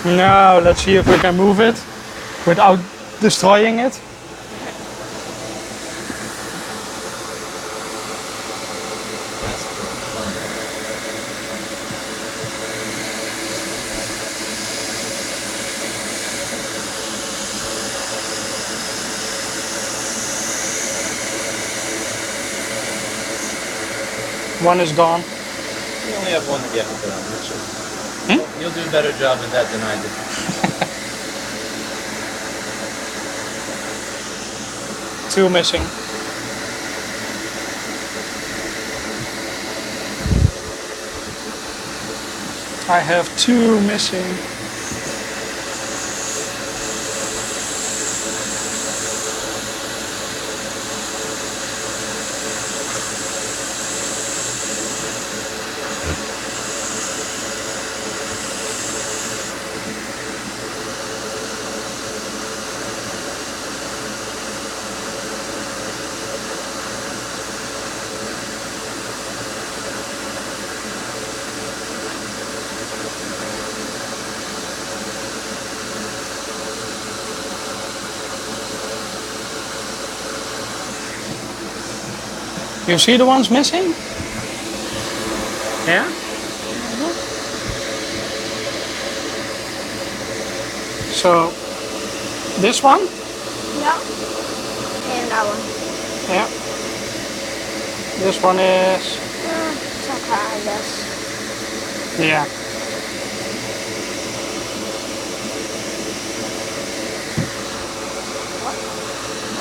Now let's see if we can move it without destroying it. One is gone. You only have one to get with it, I'm not sure. You'll do a better job with that than I did. Two missing. I have two missing. You see the ones missing? Yeah? So, this one? Yeah. And that one. Yeah. This one is... It's okay, I guess. Yeah.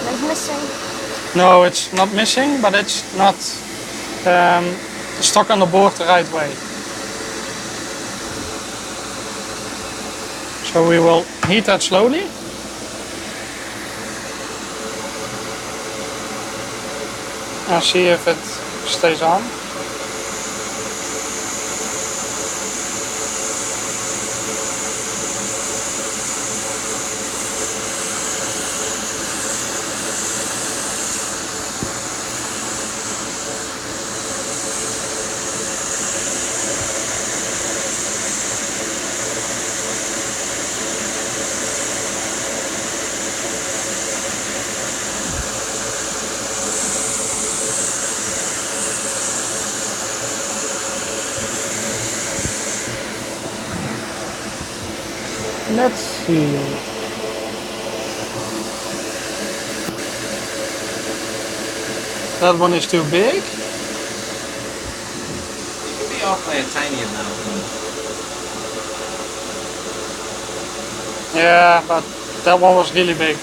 What is missing? No, it's not missing, but it's not stuck on the board the right way. So we will heat that slowly. And see if it stays on. Let's see. That one is too big. You can be off by a tiny amount. Yeah, but that one was really big.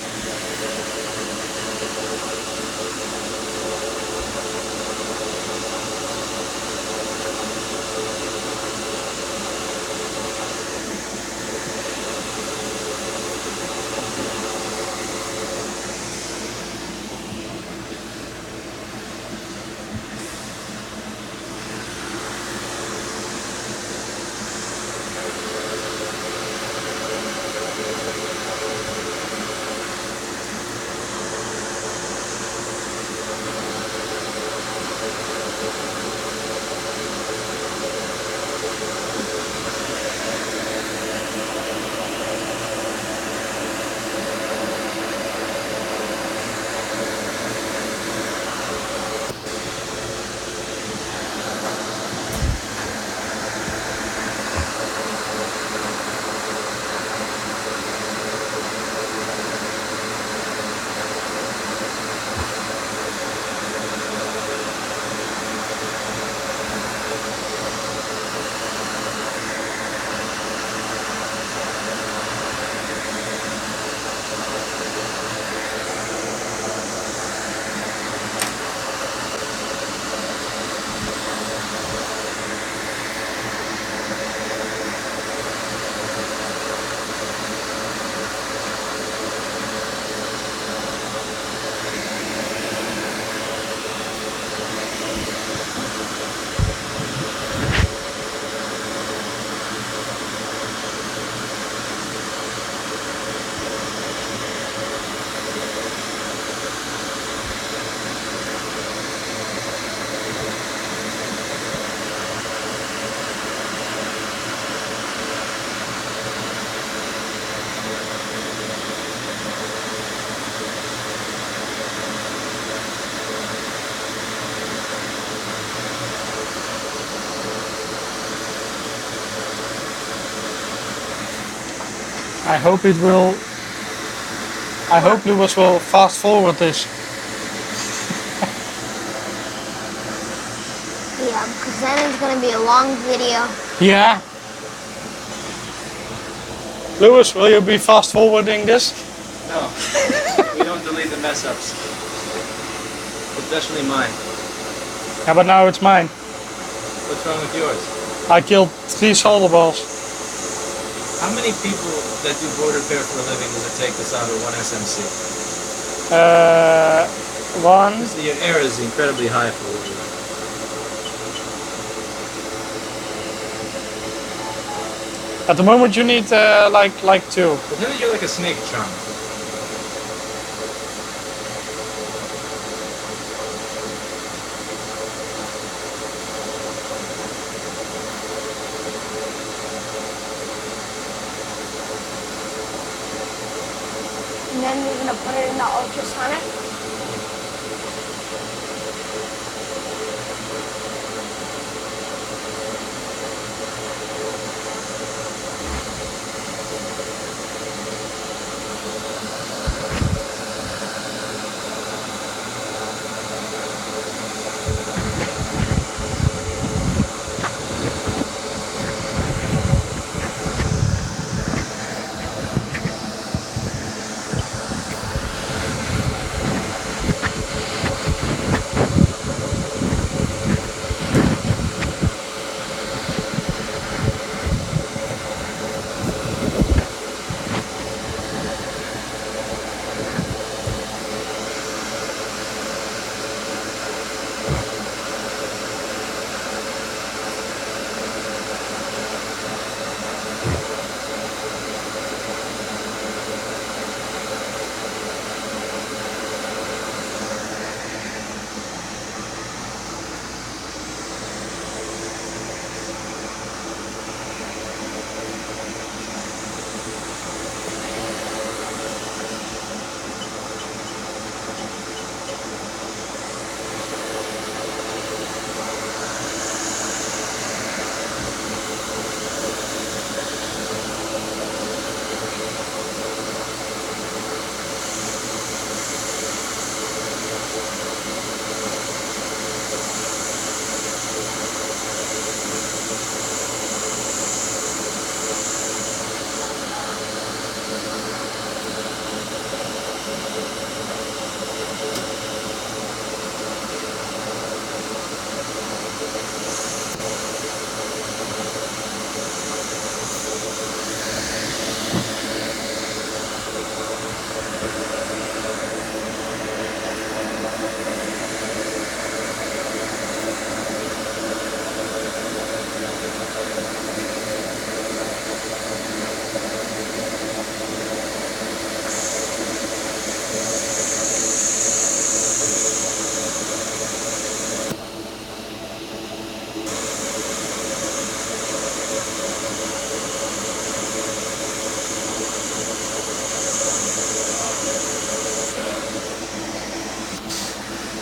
I hope it will. I hope Lewis will fast forward this. Yeah, because then it's gonna be a long video. Yeah. Lewis, will you be fast forwarding this? No, we don't delete the mess ups. Especially mine. Yeah, but now it's mine. What's wrong with yours? I killed 3 solder balls. How many people that do board repair for a living does it take this out of one SMC? One. Because your error is incredibly high for what you do. At the moment you need like 2. But then you're like a snake charmer. And then we're gonna put it in the ultrasonic.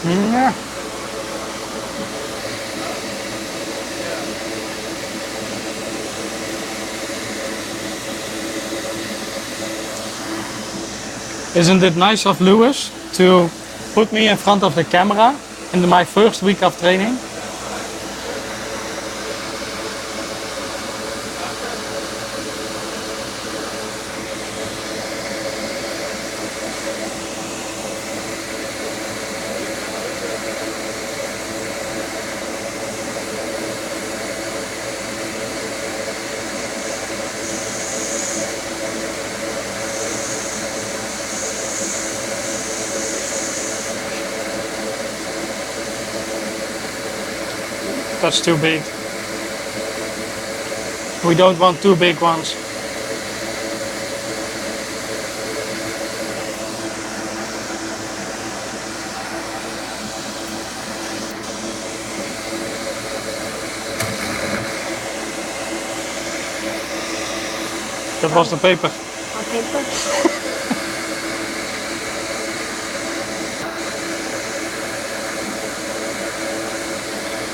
Yeah. Isn't it nice of Lewis to put me in front of the camera in my first week of training? That's too big. We don't want two big ones. That was the paper. On paper.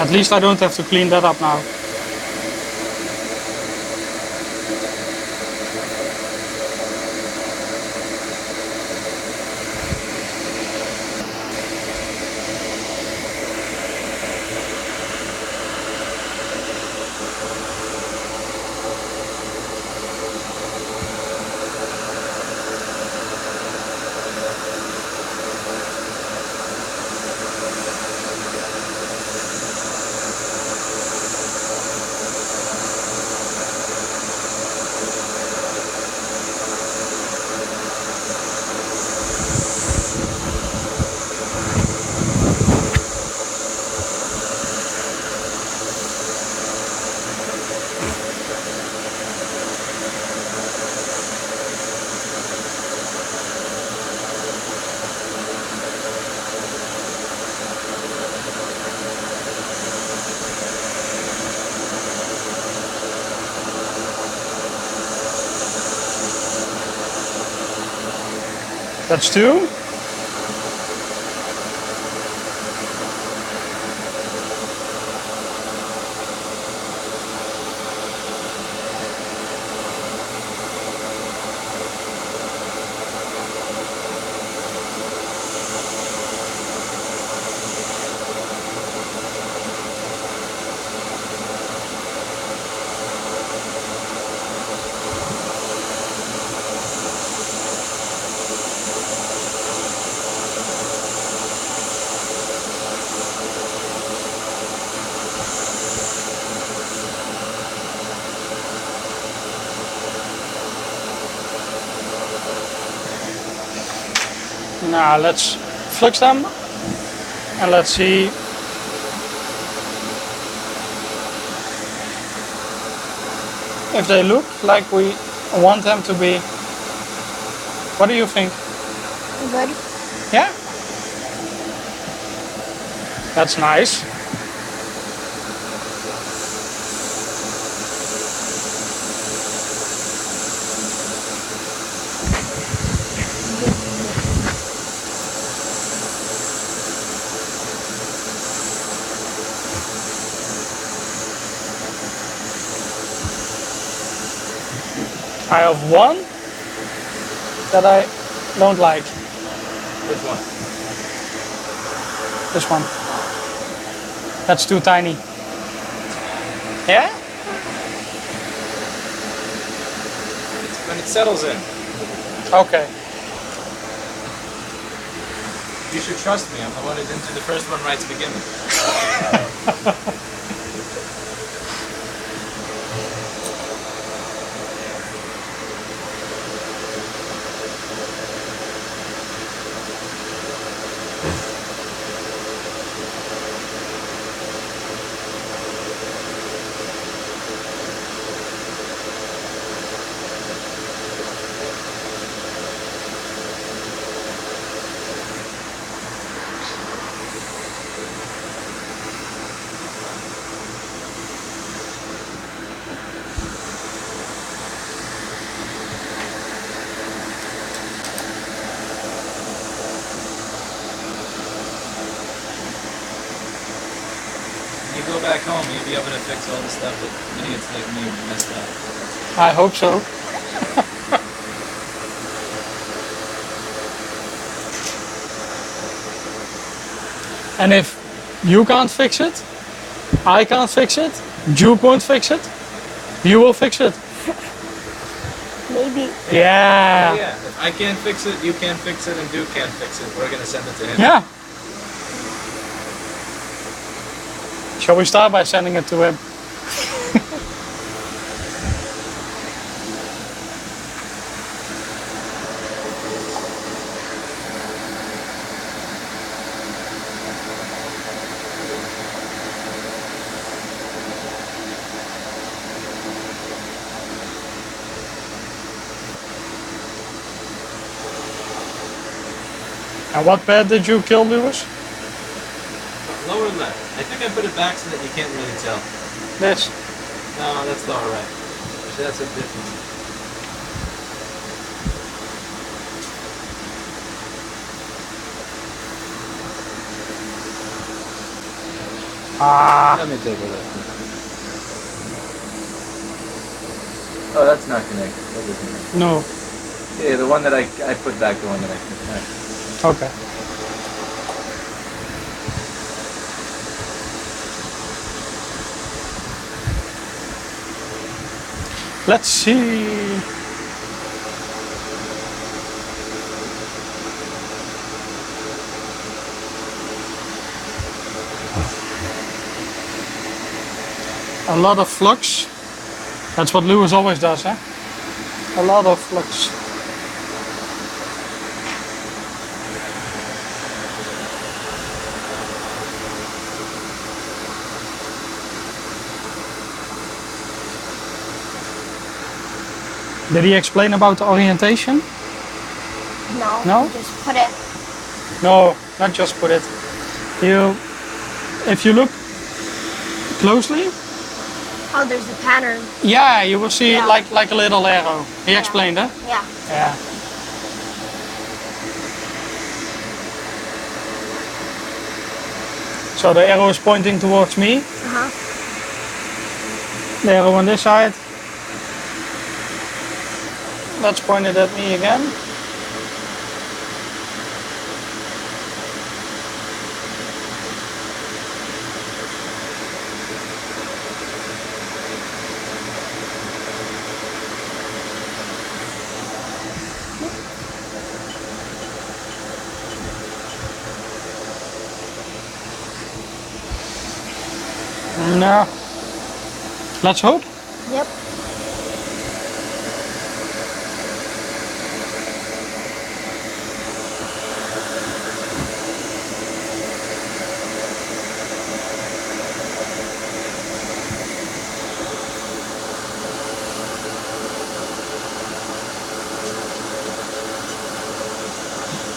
At least I don't have to clean that up now. That's two. Now let's flux them and let's see. If they look like we want them to be. What do you think? Good. Yeah? That's nice. I have one that I don't like. Which one? This one. That's too tiny. Yeah? When it settles in. Okay. You should trust me. I wanted to do the first one right to begin with. back home, you'll be able to fix all the stuff that idiots like me messed up. I hope so. And if you can't fix it, I can't fix it, Duke won't fix it, you will fix it. Maybe. Yeah. Yeah, if I can't fix it, you can't fix it, and Duke can't fix it. We're gonna send it to him. Yeah. Shall we start by sending it to him? And what pad did you kill, Lewis? Lower left. I think I put it back so that you can't really tell. This. No, that's lower right. See, that's a difference. Ah. Let me take a look. Oh, that's not connected. That isn't connected. No. Yeah, the one that I put back, the one that I connected. Okay. Let's see. A lot of flux. That's what Lewis always does, eh? A lot of flux. Did he explain about the orientation? No. No? Just put it. No, not just put it. If you look closely, Oh, there's the pattern. yeah, you will see Yeah. like a little arrow. He explained, eh? Yeah. Yeah. So the arrow is pointing towards me. Uh-huh. The arrow on this side. That's pointed at me again. No. Let's hope. Yep.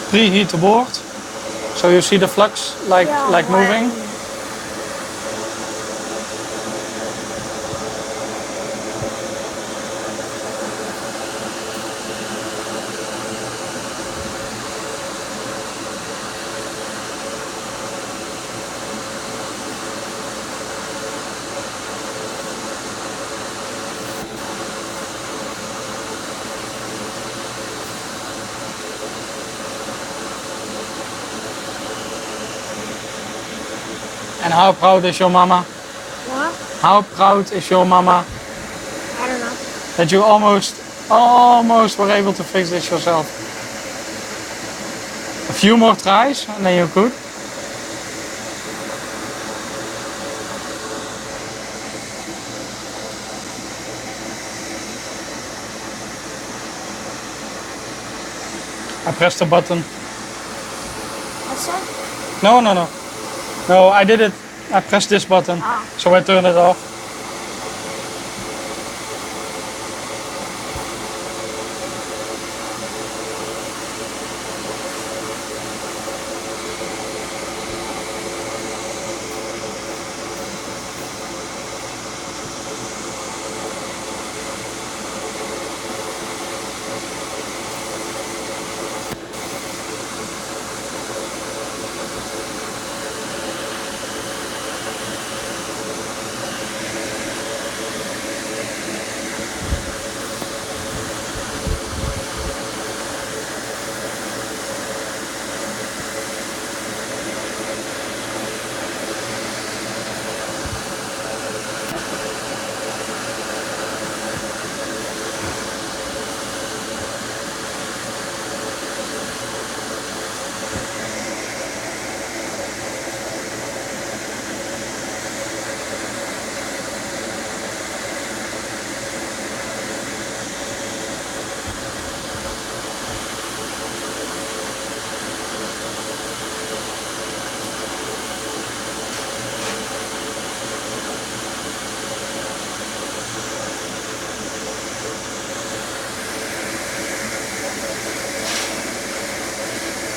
Preheat the board. So you see the flux like Yeah, moving. And how proud is your mama? What? How proud is your mama I don't know. that you almost were able to fix this yourself? A few more tries and then you're good. I pressed the button. What's that? No, no, no. No, I did it. I pressed this button. Ah. So I turned it off.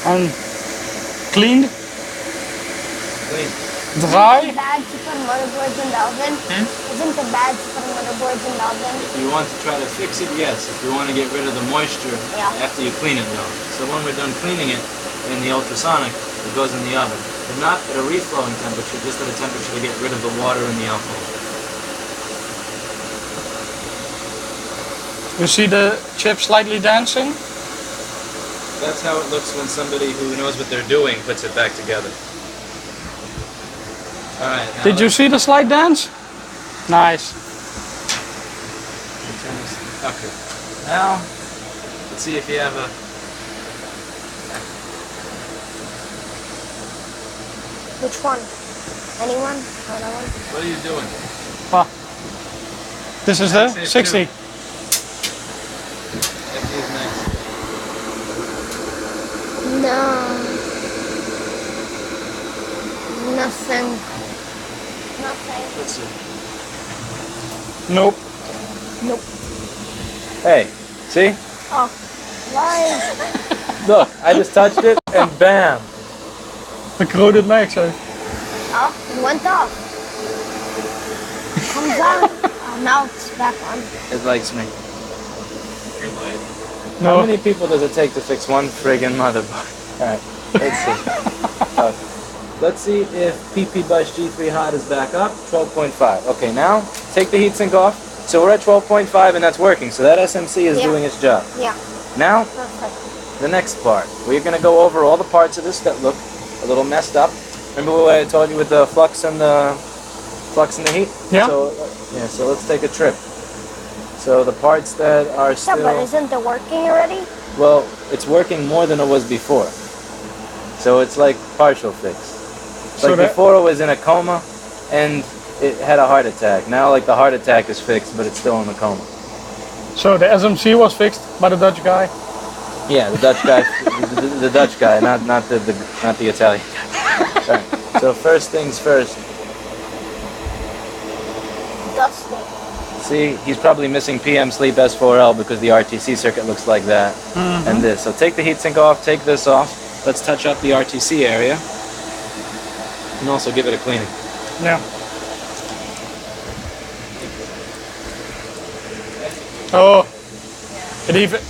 and cleaned, Clean. dry. Isn't it bad to put motherboards in the oven? Isn't it bad to put motherboards in the oven? If you want to try to fix it, yes. If you want to get rid of the moisture Yeah. after you clean it, no. So when we're done cleaning it in the ultrasonic, it goes in the oven. But not at a reflowing temperature, just at a temperature to get rid of the water and the alcohol. You see the chip slightly dancing? That's how it looks when somebody who knows what they're doing puts it back together. All right. Now Did you see the slight dance? Nice. Okay. Now, let's see if you have a. Which one? Anyone? Another one? What are you doing? Ah. This is the I'd say 60. FD is next. No. Nothing. Nothing. Let's see. Nope. Nope. Hey, see? Oh. Why? Look, I just touched it and bam. The corroded mag zo. Oh, it went off. Comes on. Oh, now it's back on. It likes me. No. How many people does it take to fix one friggin' motherboard? Alright, let's see. Let's see if PP bus G3 hot is back up. 12.5. Okay, now take the heatsink off. So we're at 12.5 and that's working. So that SMC is Yeah. doing its job. Yeah. Now, Perfect. the next part. We're going to go over all the parts of this that look a little messed up. Remember what I told you with the flux and the heat? Yeah. So let's take a trip. So the parts that are Yeah, but still isn't it working already? well, it's working more than it was before. So it's like partial fix. So Like that- before it was in a coma and it had a heart attack. Now like the heart attack is fixed, but it's still in a coma. So the SMC was fixed by the Dutch guy. Yeah, the Dutch guy, the Dutch guy, not the Italian guy. Sorry. So first things first. Dusty. See, he's probably missing PM sleep S4L because the RTC circuit looks like that. And this. So take the heatsink off, take this off. Let's touch up the RTC area. And also give it a cleaning. Yeah. Oh. It even.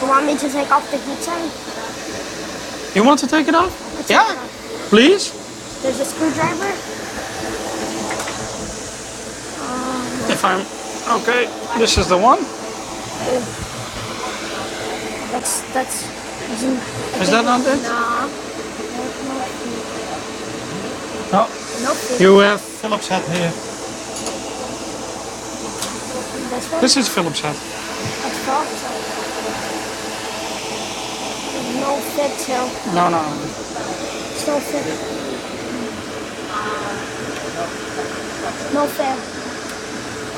You want me to take off the heatsink? You want to take it off? Take Yeah. it off. Please? There's a screwdriver. If I'm. Okay. This is the one. That's. Is that not it? Nah. No. Nope. You have Phillips head here. This one? This is Phillips head. That's false. No fit till. No, no. It's no fit. No fit.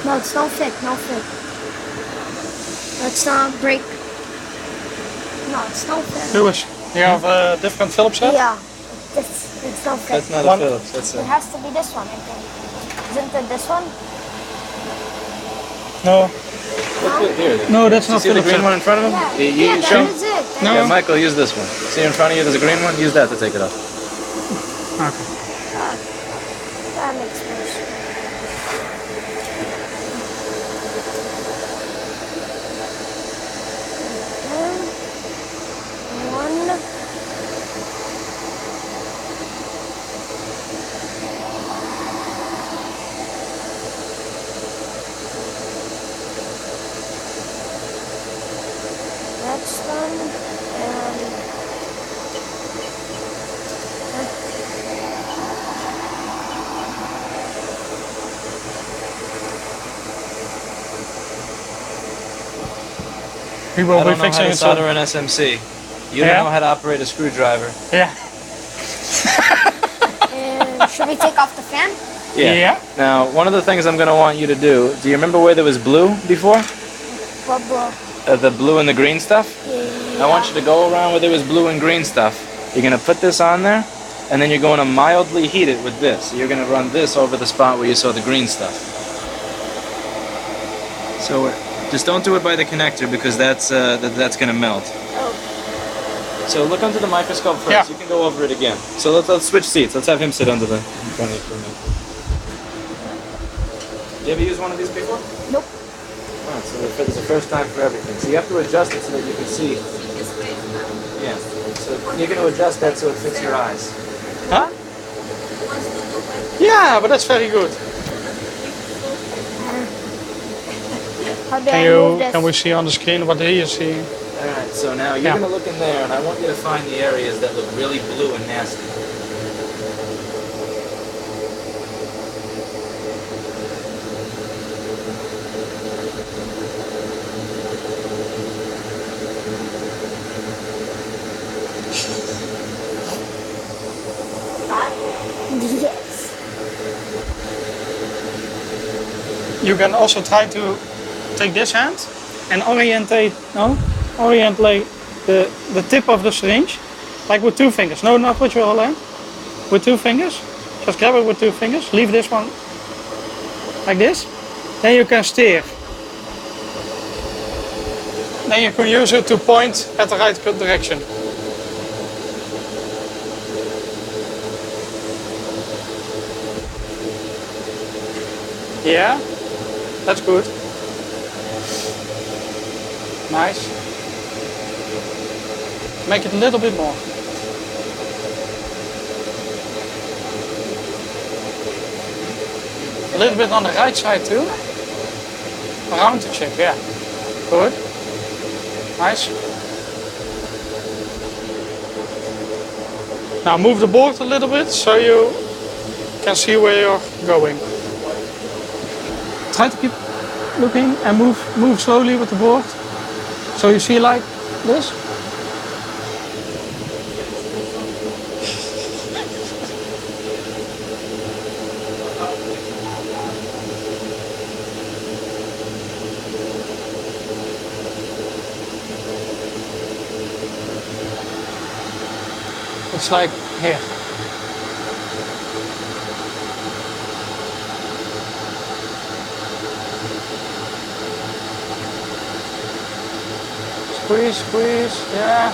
No, it's no fit. No fit. Let's not break. No, it's no fit. Do it. You have a different Phillips head? Yeah. It's no fit. That's not One. a Phillips. That's It a. has to be this one, I think. Isn't it this one? No. Look at here. Then. No, that's not See the Phillips green head. one in front of him? Yeah. You Yeah, show? that is it. No. Yeah, Michael, use this one. See in front of you, there's a green one. Use that to take it off. Okay. That makes more sense. One. That's done. And We will I be don't know how fixing to it solder soon. an SMC. You Yeah? don't know how to operate a screwdriver. Yeah. should we take off the fan? Yeah. Now, one of the things I'm going to want you to do you remember where there was blue before? Blah, blah. The blue and the green stuff? Yeah. I want you to go around where there was blue and green stuff. You're going to put this on there, and then you're going to mildly heat it with this. You're going to run this over the spot where you saw the green stuff. So just don't do it by the connector because that's going to melt. Oh, So look under the microscope first. Yeah. You can go over it again. So let's switch seats. Let's have him sit under the in front of you for a minute. You ever used one of these before? Nope. Alright, so it's the first time for everything. So you have to adjust it so that you can see. Yeah. So you're going to adjust that so it fits your eyes. Huh? Yeah, but that's very good. How do I move this? Can we see on the screen what he is seeing? Alright, so now you're going to look in there and I want you to find the areas that look really blue and nasty. Yes. You can also try to take this hand and orientate the tip of the syringe, like with 2 fingers. No, not with your whole hand. With 2 fingers. Just grab it with 2 fingers. Leave this one like this. Then you can steer. Then you can use it to point at the right direction. Yeah, that's good. Nice. Make it a little bit more. A little bit on the right side too. Around the chip, yeah. Good. Nice. Now move the board a little bit so you can see where you're going. Try to keep looking and move slowly with the board. So you see like this. It's like here. Squeeze, squeeze, yeah.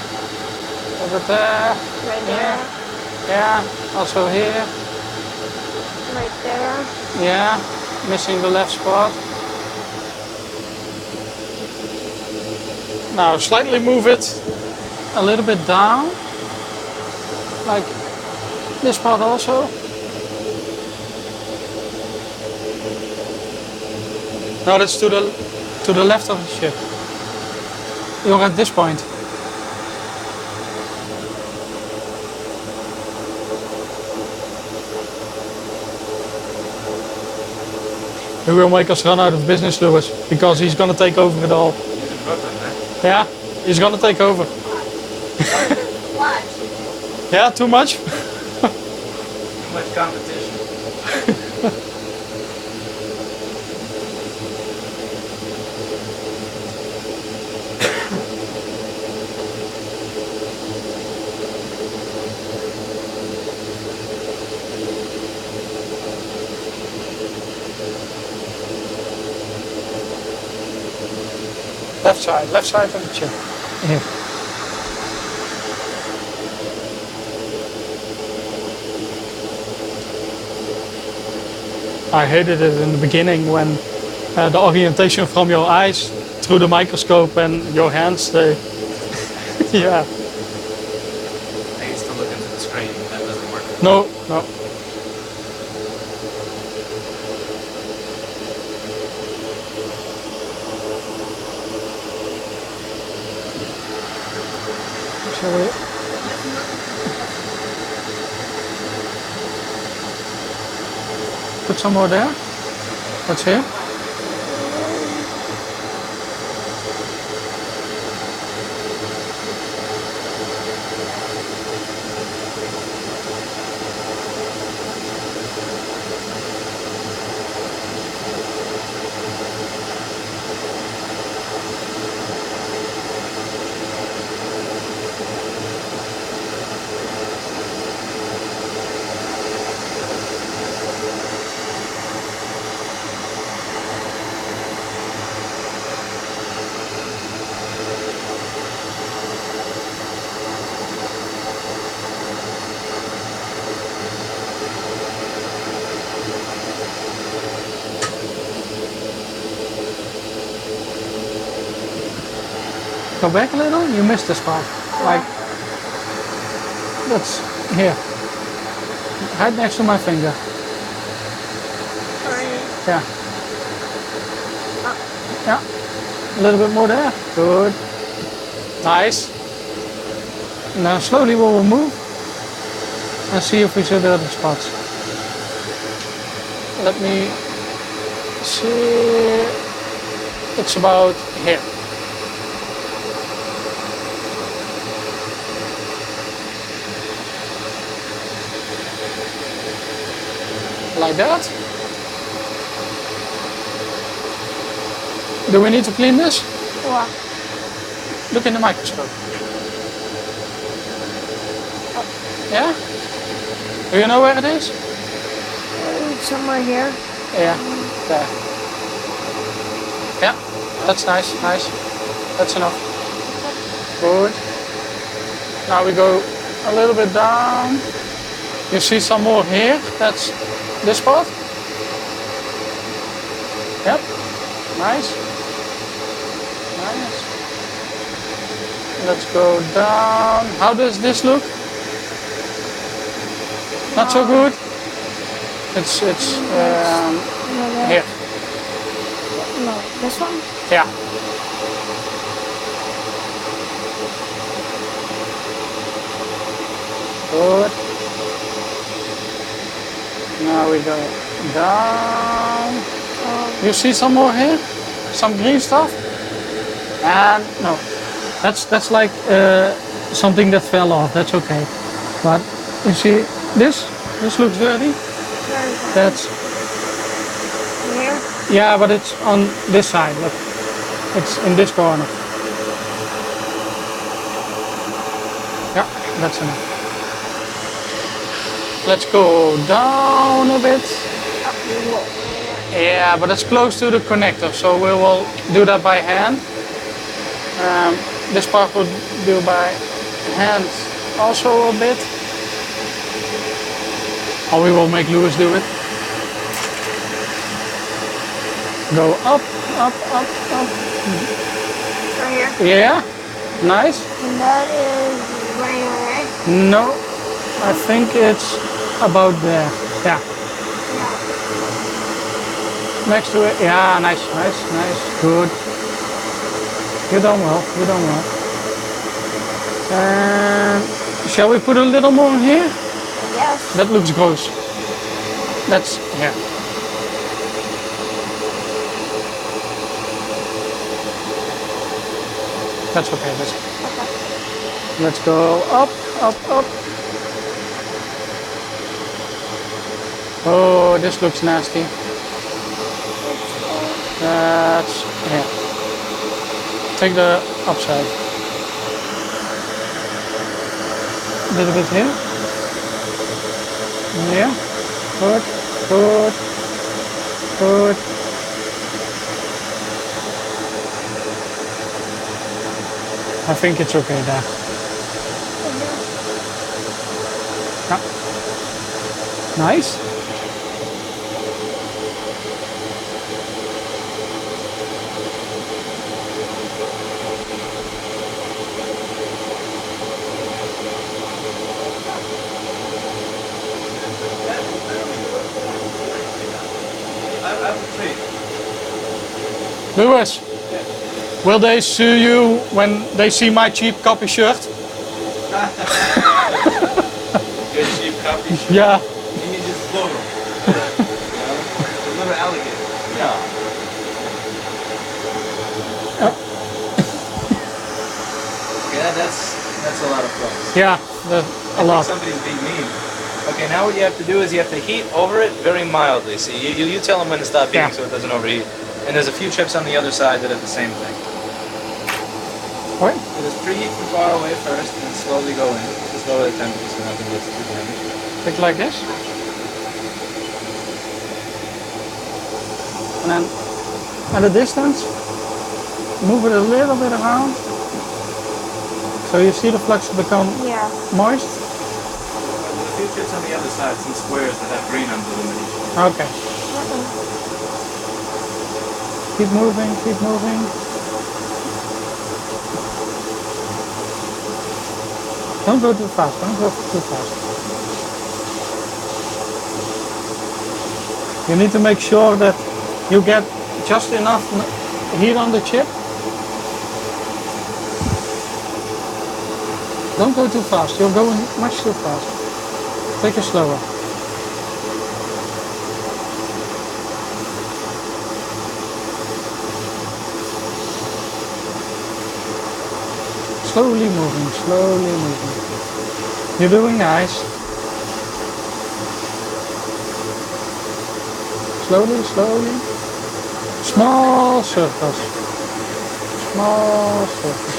Over there. Right there. Yeah, also here. Right there. Yeah, missing the left spot. Now slightly move it a little bit down. Like this part also. No, that's to the left of the ship. You're at this point. He will make us run out of business, Lewis, because he's gonna take over it all. Yeah, he's gonna take over. What? Yeah, too much? Too much competition. Left side of the chip. Here. I hated it in the beginning when the orientation from your eyes through the microscope and your hands, they, yeah. I used to look into the screen, that doesn't work. No, no. Shall we? Put some more there. What's here? Go back a little. You missed the spot. Like that's here, right next to my finger. Yeah. Yeah. A little bit more there. Good. Nice. Now slowly we will move and see if we see the other spots. Let me see. It's about here. Like that. Do we need to clean this? What? Look in the microscope. Yeah? Do you know where it is? Somewhere here. Yeah, there. Yeah, that's nice, nice. That's enough. Good. Now we go a little bit down. You see some more here. That's this spot. Yep. Nice. Nice. Let's go down. How does this look? Not so good. It's No, that- here. No, this one? Yeah. Good. Now we go down. You see some more here? Some green stuff? And no, that's like something that fell off. That's okay. But you see this? This looks dirty. Very good. That's Here? yeah, but it's on this side. Look, it's in this corner. Yeah, that's enough. Let's go down a bit. Yeah, but it's close to the connector, so we will do that by hand. This part we'll do by hand also a bit. Or we will make Lewis do it. Go up, up, up, up. Right here? Yeah, nice. And that is right here, right? No, I think it's about there. Yeah, Yeah. next to it. Yeah, nice, nice, nice. Good. You done well. You done well. And shall we put a little more in here? Yes. That looks gross. That's here. That's okay. That's okay. Let's go up, up, up. Oh, this looks nasty. That's here. Take the upside. A little bit here. Yeah. Good. Good. Good. I think it's okay there. Yeah. Nice. Lewis, will they sue you when they see my cheap copy shirt? Good cheap copy. Yeah. You need this logo. A little alligator. Yeah. Yeah, that's a lot of fun. Yeah, a I think lot. somebody's being mean. Okay, now what you have to do is you have to heat over it very mildly. See, you tell them when to stop heating Yeah. so it doesn't overheat. And there's a few chips on the other side that are the same thing. Right? So just preheat from far away first and slowly go in. Just lower the temperature so nothing gets too damaged. Take like this. And then at a distance, move it a little bit around. So you see the flux become Yeah. moist. There's a few chips on the other side, some squares that have green under them. Okay. Keep moving, keep moving. Don't go too fast, don't go too fast. You need to make sure that you get just enough heat on the chip. Don't go too fast, you're going much too fast. Take it slower. Slowly moving, slowly moving. You're doing nice. Slowly, slowly. Small circles. Small circles.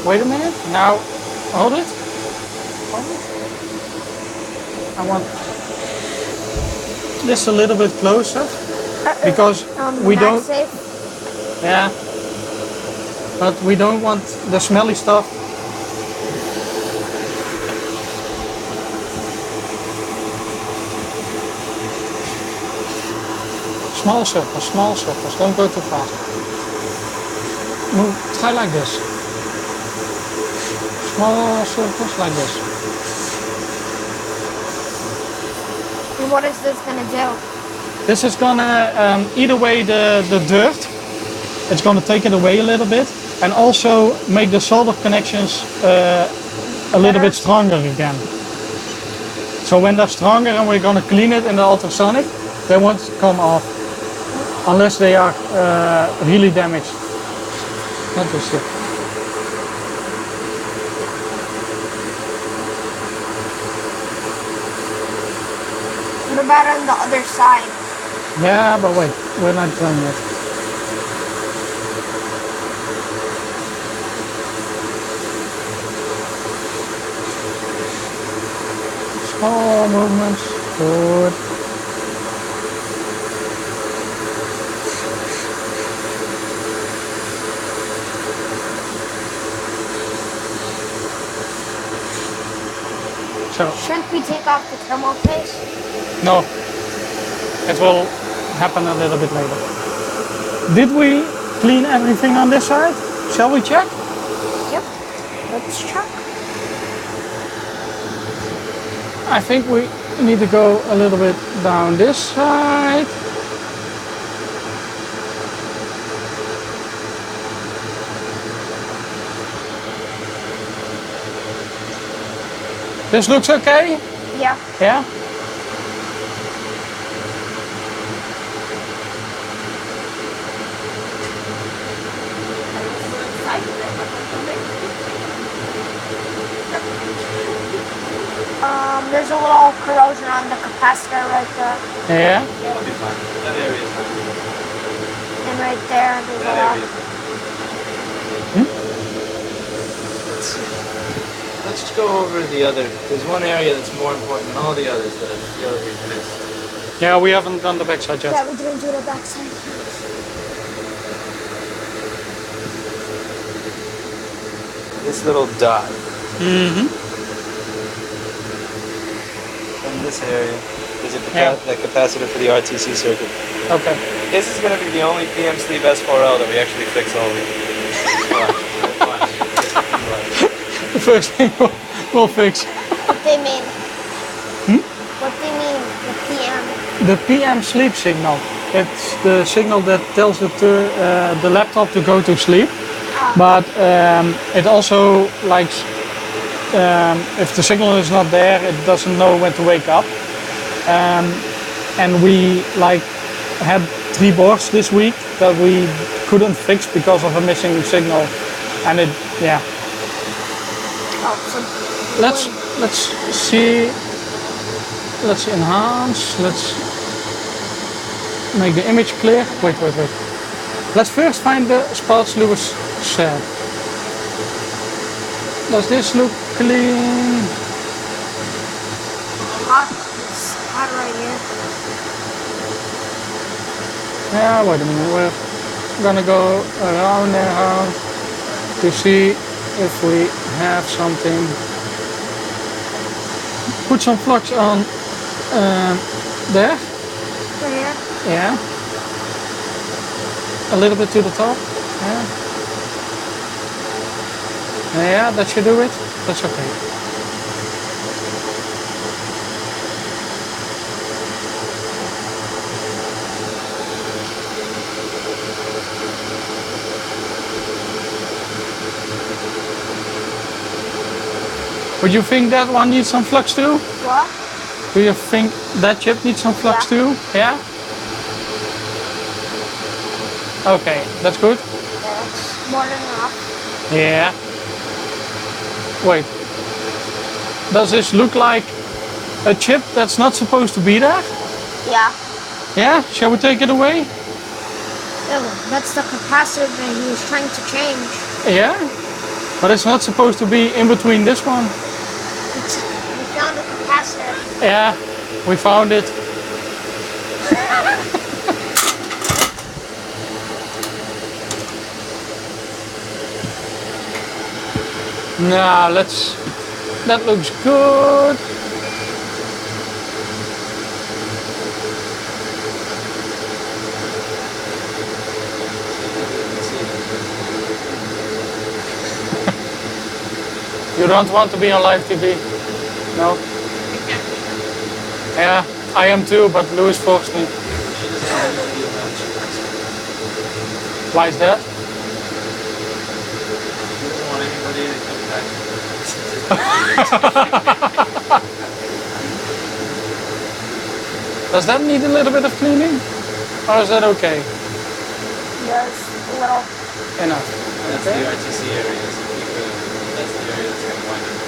Wait a minute. Now, hold it. Hold it. I want this a little bit closer because we don't. Safe. Yeah, but we don't want the smelly stuff. Small circles, don't go too fast. Move, try like this. Small circles like this. And what is this gonna do? This is gonna eat away the dirt. It's gonna take it away a little bit and also make the solder connections a little bit stronger again. So when they're stronger and we're gonna clean it in the ultrasonic, they won't come off unless they are really damaged. Not this here. What about on the other side? Yeah, but wait, we're not done yet. Small movements, good. So, Shouldn't we take off the thermal paste? no, it will happen a little bit later. Did we clean everything on this side? Shall we check? Yep. Let's check. I think we need to go a little bit down this side. This looks okay? Yeah. Yeah? There's a little corrosion on the capacitor right there. Yeah? That'll be fine. That area is fine. And right there, there's a That lot. area is fine. Let's just go over the other. There's one area that's more important than all the others that I feel like we've missed. Yeah, we haven't done the backside yet. Yeah, we didn't do the backside. This little dot Mm-hmm. in this area is Yeah. the capacitor for the RTC circuit. Okay. This is going to be the only PM sleeve S4L that we actually fix all week. Watch. The first thing we'll fix. What they mean? What they mean? The PM. The PM sleep signal. It's the signal that tells the laptop to go to sleep. But it also likes, if the signal is not there, it doesn't know when to wake up. And we had 3 boards this week that we couldn't fix because of a missing signal. And it, yeah. Oh, so Let's see. Let's enhance. Let's make the image clear. Wait. Let's first find the spots Lewis said. Does this look clean? hot. It's hot right here. Yeah, wait a minute. We're gonna go around and around to see if we have something. Put some flux on there. Right here. Yeah. A little bit to the top. Yeah. Yeah, that should do it. That's okay. Would you think that one needs some flux too? What? Do you think that chip needs some flux Yeah. too? Yeah? Okay, that's good. That's more than enough. Yeah. Wait. Does this look like a chip that's not supposed to be there? Yeah. Yeah? Shall we take it away? Oh, that's the capacitor that he was trying to change. Yeah? But it's not supposed to be in between this one. We found the capacitor. Yeah, we found it. Now let's. That looks good. You don't want to be on live TV? No? Yeah, I am too, but Louis forced me. Why is that? Does that need a little bit of cleaning? Or is that okay? Yes, a little. Enough. That's the RTC area. So that's the area that's going to wind up.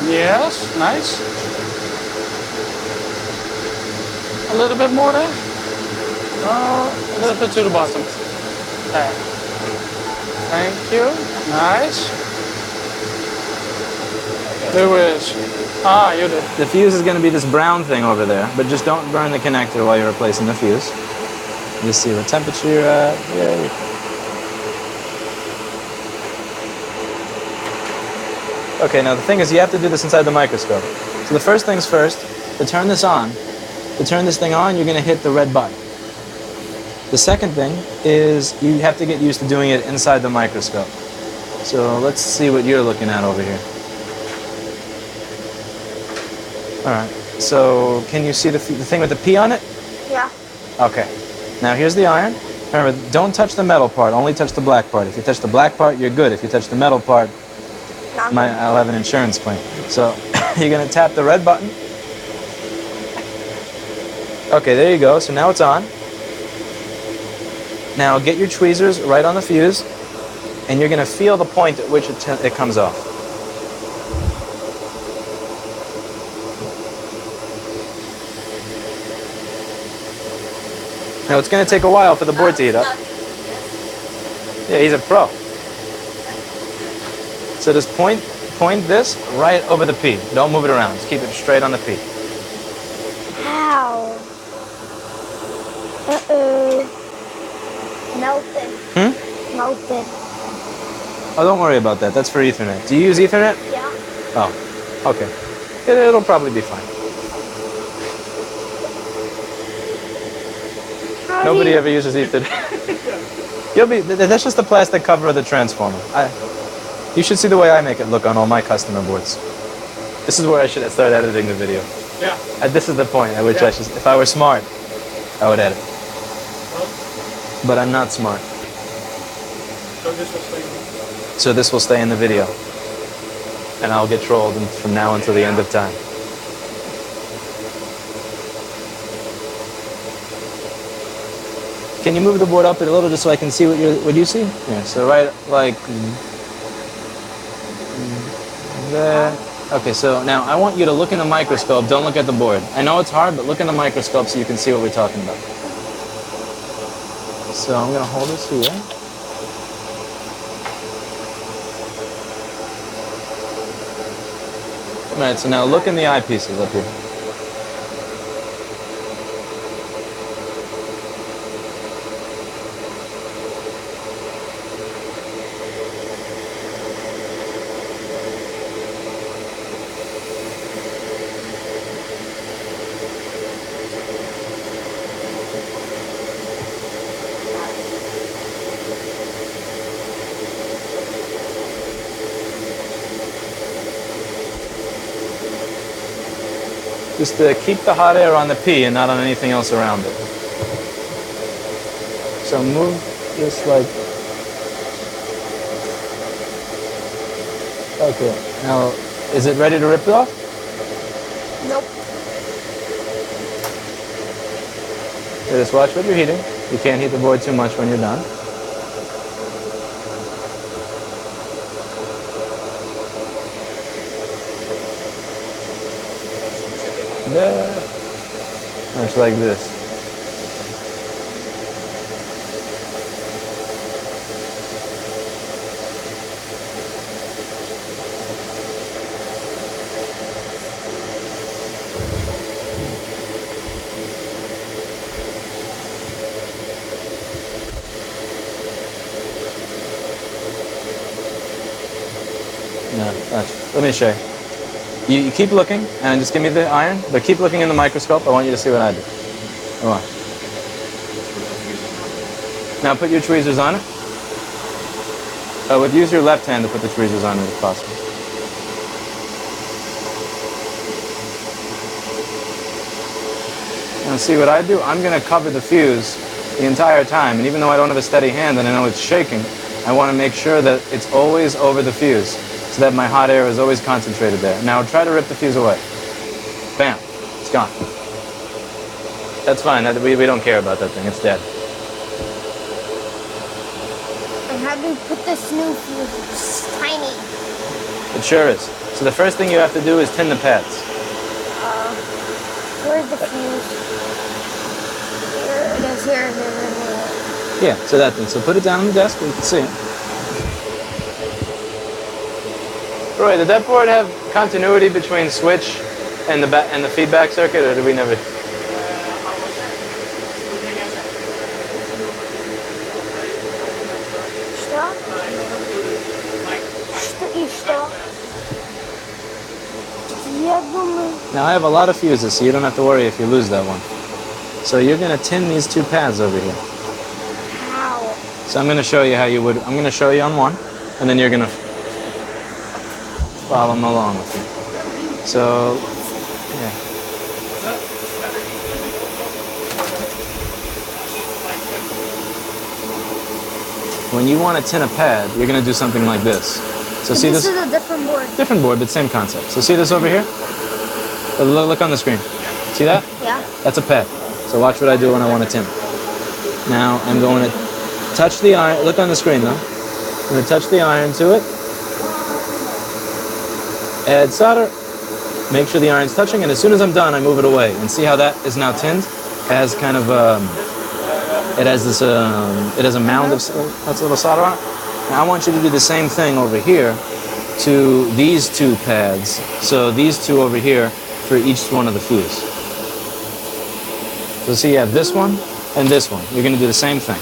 Yes, nice. A little bit more there? Oh, a little bit to the bottom. There. Thank you. Nice. Louis. Ah, you did. The fuse is going to be this brown thing over there, but just don't burn the connector while you're replacing the fuse. Just see what temperature you're at. Yay. Okay, now the thing is you have to do this inside the microscope. So the first things first, to turn this on, to turn this thing on, you're going to hit the red button. The second thing is you have to get used to doing it inside the microscope. So let's see what you're looking at over here. All right, so can you see the thing with the P on it? Yeah. Okay, now here's the iron. Remember, don't touch the metal part, only touch the black part. If you touch the black part, you're good. If you touch the metal part, I'll have an insurance claim. So you're gonna tap the red button. Okay, there you go, so now it's on. Now get your tweezers right on the fuse, and you're gonna feel the point at which it comes off. Now it's going to take a while for the board to heat up. Yeah, he's a pro. So just point this right over the P. Don't move it around. Just keep it straight on the P. Ow. Uh-oh. Melted. Melted. Oh, don't worry about that. That's for Ethernet. Do you use Ethernet? Yeah. Oh, okay. It'll probably be fine. Nobody ever uses Ethernet. That's just the plastic cover of the transformer. You should see the way I make it look on all my customer boards. This is where I should start editing the video. Yeah. This is the point at which I should, if I were smart, I would edit. But I'm not smart. So this will stay. So this will stay in the video. And I'll get trolled from now until the end of time. Can you move the board up a little just so I can see what you see? Yeah, so right like there. Okay, so now I want you to look in the microscope, don't look at the board. I know it's hard, but look in the microscope so you can see what we're talking about. So I'm gonna hold this here. All right, so now look in the eyepieces up here. Just keep the hot air on the P and not on anything else around it. So move this like... Okay, now is it ready to rip it off? Nope. Okay, just watch what you're heating. You can't heat the board too much when you're done. There. It's like this. No, let me show you. You keep looking, and just give me the iron, but keep looking in the microscope. I want you to see what I do. Come on. Now put your tweezers on it. Use your left hand to put the tweezers on it if possible. Now see what I do? I'm going to cover the fuse the entire time, and even though I don't have a steady hand and I know it's shaking, I want to make sure that it's always over the fuse, so that my hot air is always concentrated there. Now try to rip the fuse away. Bam, it's gone. That's fine, we don't care about that thing, it's dead. And how do you put this new fuse? It's tiny. It sure is. So the first thing you have to do is tin the pads. Where's the fuse? Here it is, here. Yeah, so that thing. So put it down on the desk where you can see it. Roy, did that board have continuity between switch and the feedback circuit, or did we never? Now I have a lot of fuses, so you don't have to worry if you lose that one. So you're going to tin these two pads over here. How? So I'm going to show you how you would. I'm going to show you on one, and then you're going to follow along with me. So, yeah. When you want to tin a pad, you're going to do something like this. So see this? This is a different board. Different board, but same concept. So see this over here? Look on the screen. See that? Yeah. That's a pad. So watch what I do when I want to tin. Now I'm going to touch the iron. Look on the screen though. I'm going to touch the iron to it. Add solder. Make sure the iron's touching, and as soon as I'm done, I move it away. And see how that is now tinned? It has kind of it has this it has a mound of that's a little solder on it. Now I want you to do the same thing over here to these two pads. So these two over here for each one of the fuse. So see, you have this one and this one. You're going to do the same thing.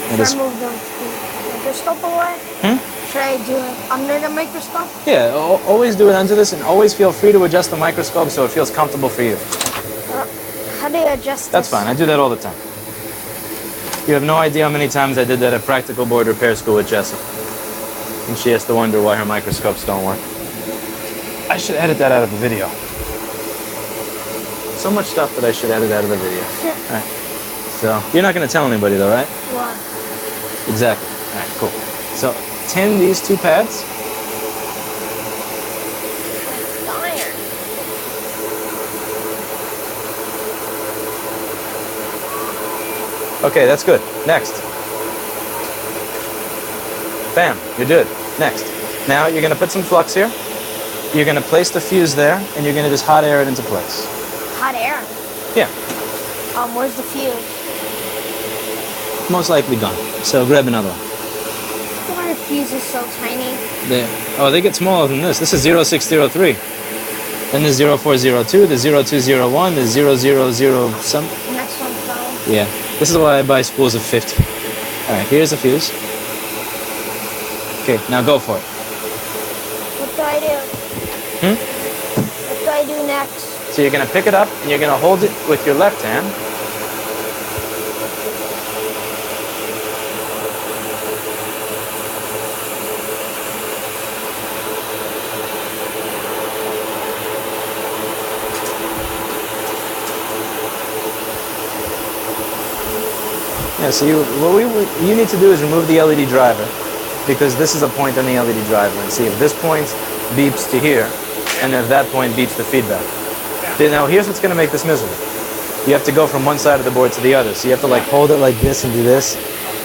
Should I move the microscope away? Should I do it under the microscope? Yeah, always do it under this, and always feel free to adjust the microscope so it feels comfortable for you. How do you adjust That's this? fine. I do that all the time. You have no idea how many times I did that at practical board repair school with Jessie. And she has to wonder why her microscopes don't work. I should edit that out of the video. So much stuff that I should edit out of the video. All right. So, you're not going to tell anybody though, right? What? Exactly. All right, cool. So, tin these two pads. Iron. Okay, that's good. Next. Bam, you're good. Next. Now you're going to put some flux here. You're going to place the fuse there, and you're going to just hot air it into place. Hot air. Yeah, Where's the fuse? most likely gone. So grab another one. Why are fuses so tiny? They get smaller than this. This is 0603. Then there's 0402, there's 0201, there's 000 something. Next one fell. Yeah, this is why I buy spools of 50. All right, here's the fuse. Okay, now go for it. What do I do? What do I do next? So you're going to pick it up, and you're going to hold it with your left hand. Yeah, so you need to do is remove the LED driver, because this is a point on the LED driver, and see if this point beeps to here, and if that point beeps the feedback. Now here's what's going to make this miserable. You have to go from one side of the board to the other, so you have to like hold it like this and do this,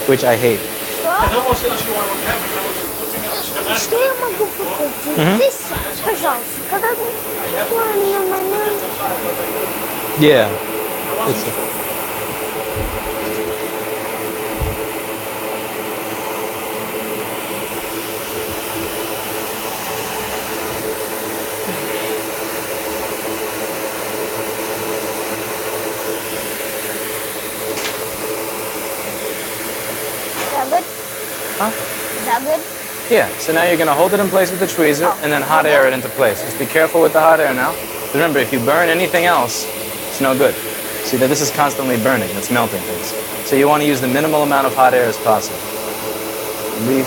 which I hate. En dat was de issue I was having. I was looking at the schematic. Что я могу купить? Здесь, пожалуйста. Когда Yeah. Is that good? Huh? Is that good? Yeah, so now you're going to hold it in place with the tweezer and then hot air it into place. Just be careful with the hot air now. Remember, if you burn anything else, it's no good. See that this is constantly burning, it's melting things. So you want to use the minimal amount of hot air as possible. Leave.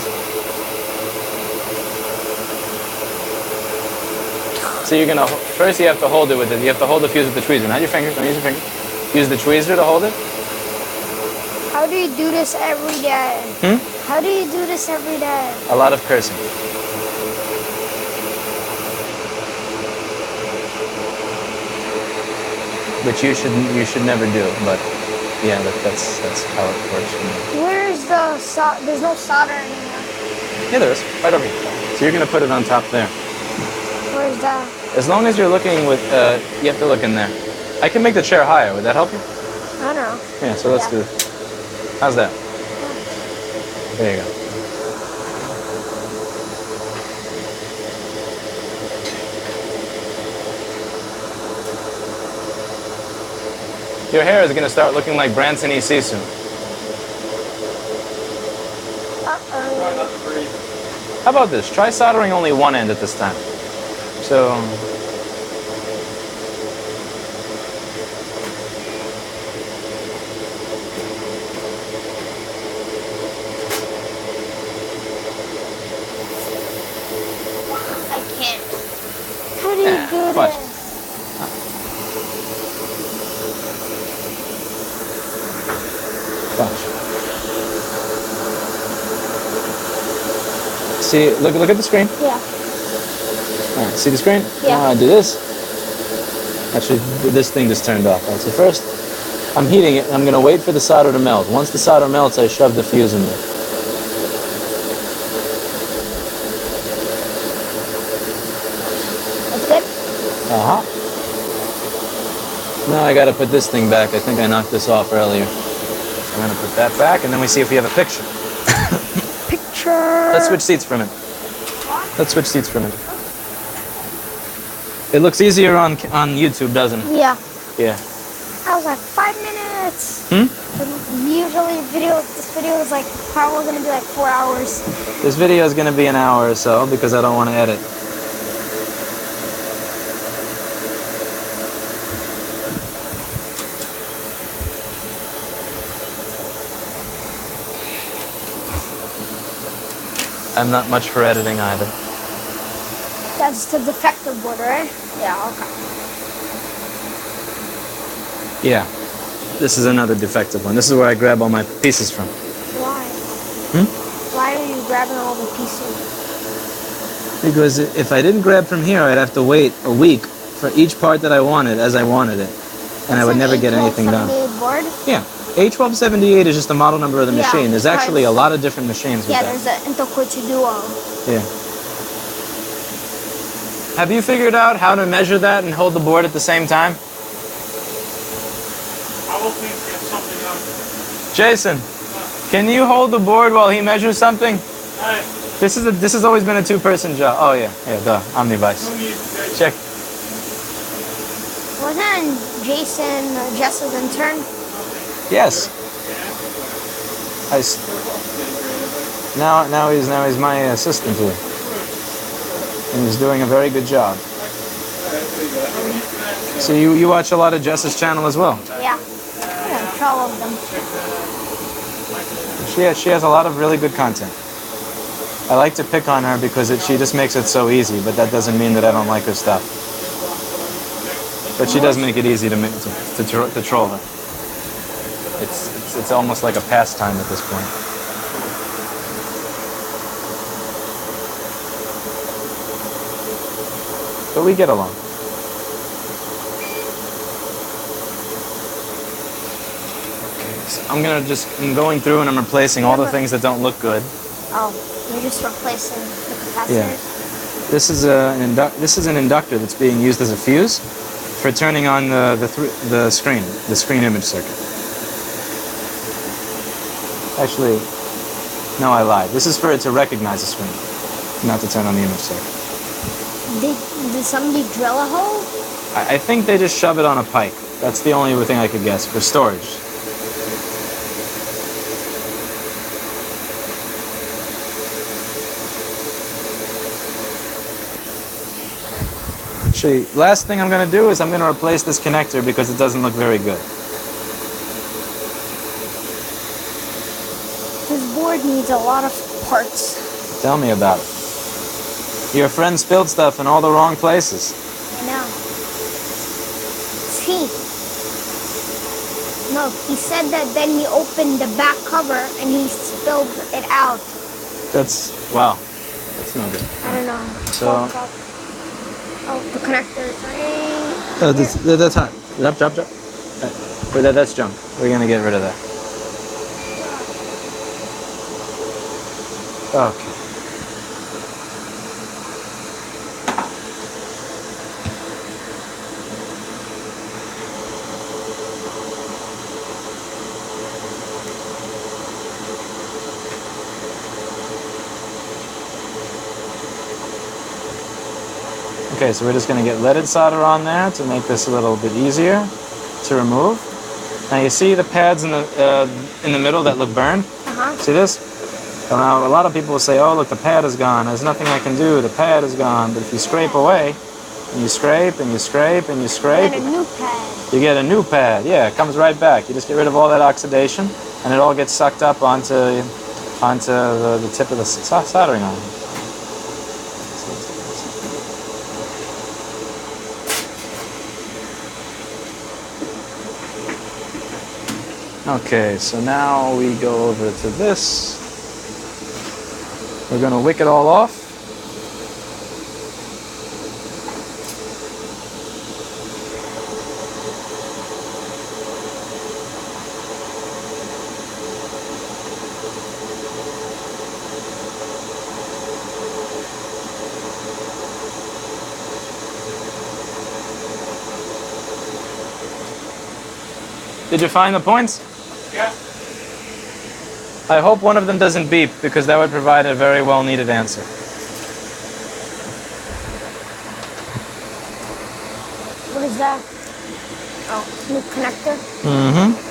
So you're going to, first you have to hold it with it. You have to hold the fuse with the tweezer. Not your fingers, don't use your fingers. Use the tweezer to hold it. How do you do this every day? How do you do this every day? A lot of cursing. Which you should never do, but yeah, that's how it works for me. Where's the solder? There's no solder anymore. Yeah, there is. Right over here. So you're going to put it on top there. Where's that? As long as you're looking with, you have to look in there. I can make the chair higher. Would that help you? I don't know. Yeah, so let's do it. How's that? There you go. Your hair is going to start looking like Branson EC soon. Uh-oh. How about this? Try soldering only one end at this time. So, I can't. How do you do watch. this? Watch. See, look at the screen. Yeah. All right, see the screen? Yeah. Now I do this. Actually, this thing just turned off. All right, so first, I'm heating it, and I'm going to wait for the solder to melt. Once the solder melts, I shove the fuse in there. That's good. Uh-huh. Now I got to put this thing back. I think I knocked this off earlier. So I'm going to put that back, and then we see if we have a picture. Picture. Let's switch seats for a minute. Let's switch seats for a minute. It looks easier on YouTube, doesn't it? Yeah. Yeah. I was like 5 minutes. Usually this video is like probably gonna be like 4 hours. This video is going to be an hour or so because I don't want to edit. I'm not much for editing either. That's the defective board, right? Yeah, okay. Yeah. This is another defective one. This is where I grab all my pieces from. Why? Why are you grabbing all the pieces? Because if I didn't grab from here, I'd have to wait a week for each part that I wanted as I wanted it. And I would never get anything done. Board? Yeah. A1278 is just the model number of the Yeah, machine. There's actually a lot of different machines with Yeah, that. there's the Intercoach Duo. Yeah. Have you figured out how to measure that and hold the board at the same time? I will please get something out. Jason, can you hold the board while he measures something? Hey, This has always been a two-person job. Oh yeah, duh, Omnivice. who needs to Check. Wasn't Jason Jess's intern? Yes. Now he's my assistant here, and he's doing a very good job. So you watch a lot of Jess's channel as well. Yeah. I control of them. She has a lot of really good content. I like to pick on her because she just makes it so easy, but that doesn't mean that I don't like her stuff. But she does make it easy to troll her. it's almost like a pastime at this point. But we get along. So I'm going through and I'm replacing all the things that don't look good. Oh, you're just replacing the capacitors? Yeah. This is an inductor that's being used as a fuse for turning on the screen image circuit. Actually, no, I lied. This is for it to recognize the screen, not to turn on the image circuit. Did somebody drill a hole? I think they just shove it on a pipe. That's the only thing I could guess for storage. Actually, last thing I'm going to do is I'm going to replace this connector because it doesn't look very good. This board needs a lot of parts. Tell me about it. Your friend spilled stuff in all the wrong places. I know. See? No, he said that then he opened the back cover and he spilled it out. Wow. That's no good. I don't know. So- Oh, the connector's right. That's hot. Drop. That's junk. We're going to get rid of that. Okay. Okay, so we're just going to get leaded solder on there to make this a little bit easier to remove. Now you see the pads in the middle that look burned? Uh-huh. See this? So now a lot of people will say, oh look, the pad is gone. There's nothing I can do. The pad is gone. But if you scrape away, and you scrape and you scrape and you scrape, And a new pad. you get a new pad. Yeah, it comes right back. You just get rid of all that oxidation, and it all gets sucked up onto the tip of the soldering iron. Okay, so now we go over to this. We're going to wick it all off. Did you find the points? Yeah. I hope one of them doesn't beep, because that would provide a very well needed answer. What is that? Oh, new connector. Mm-hmm.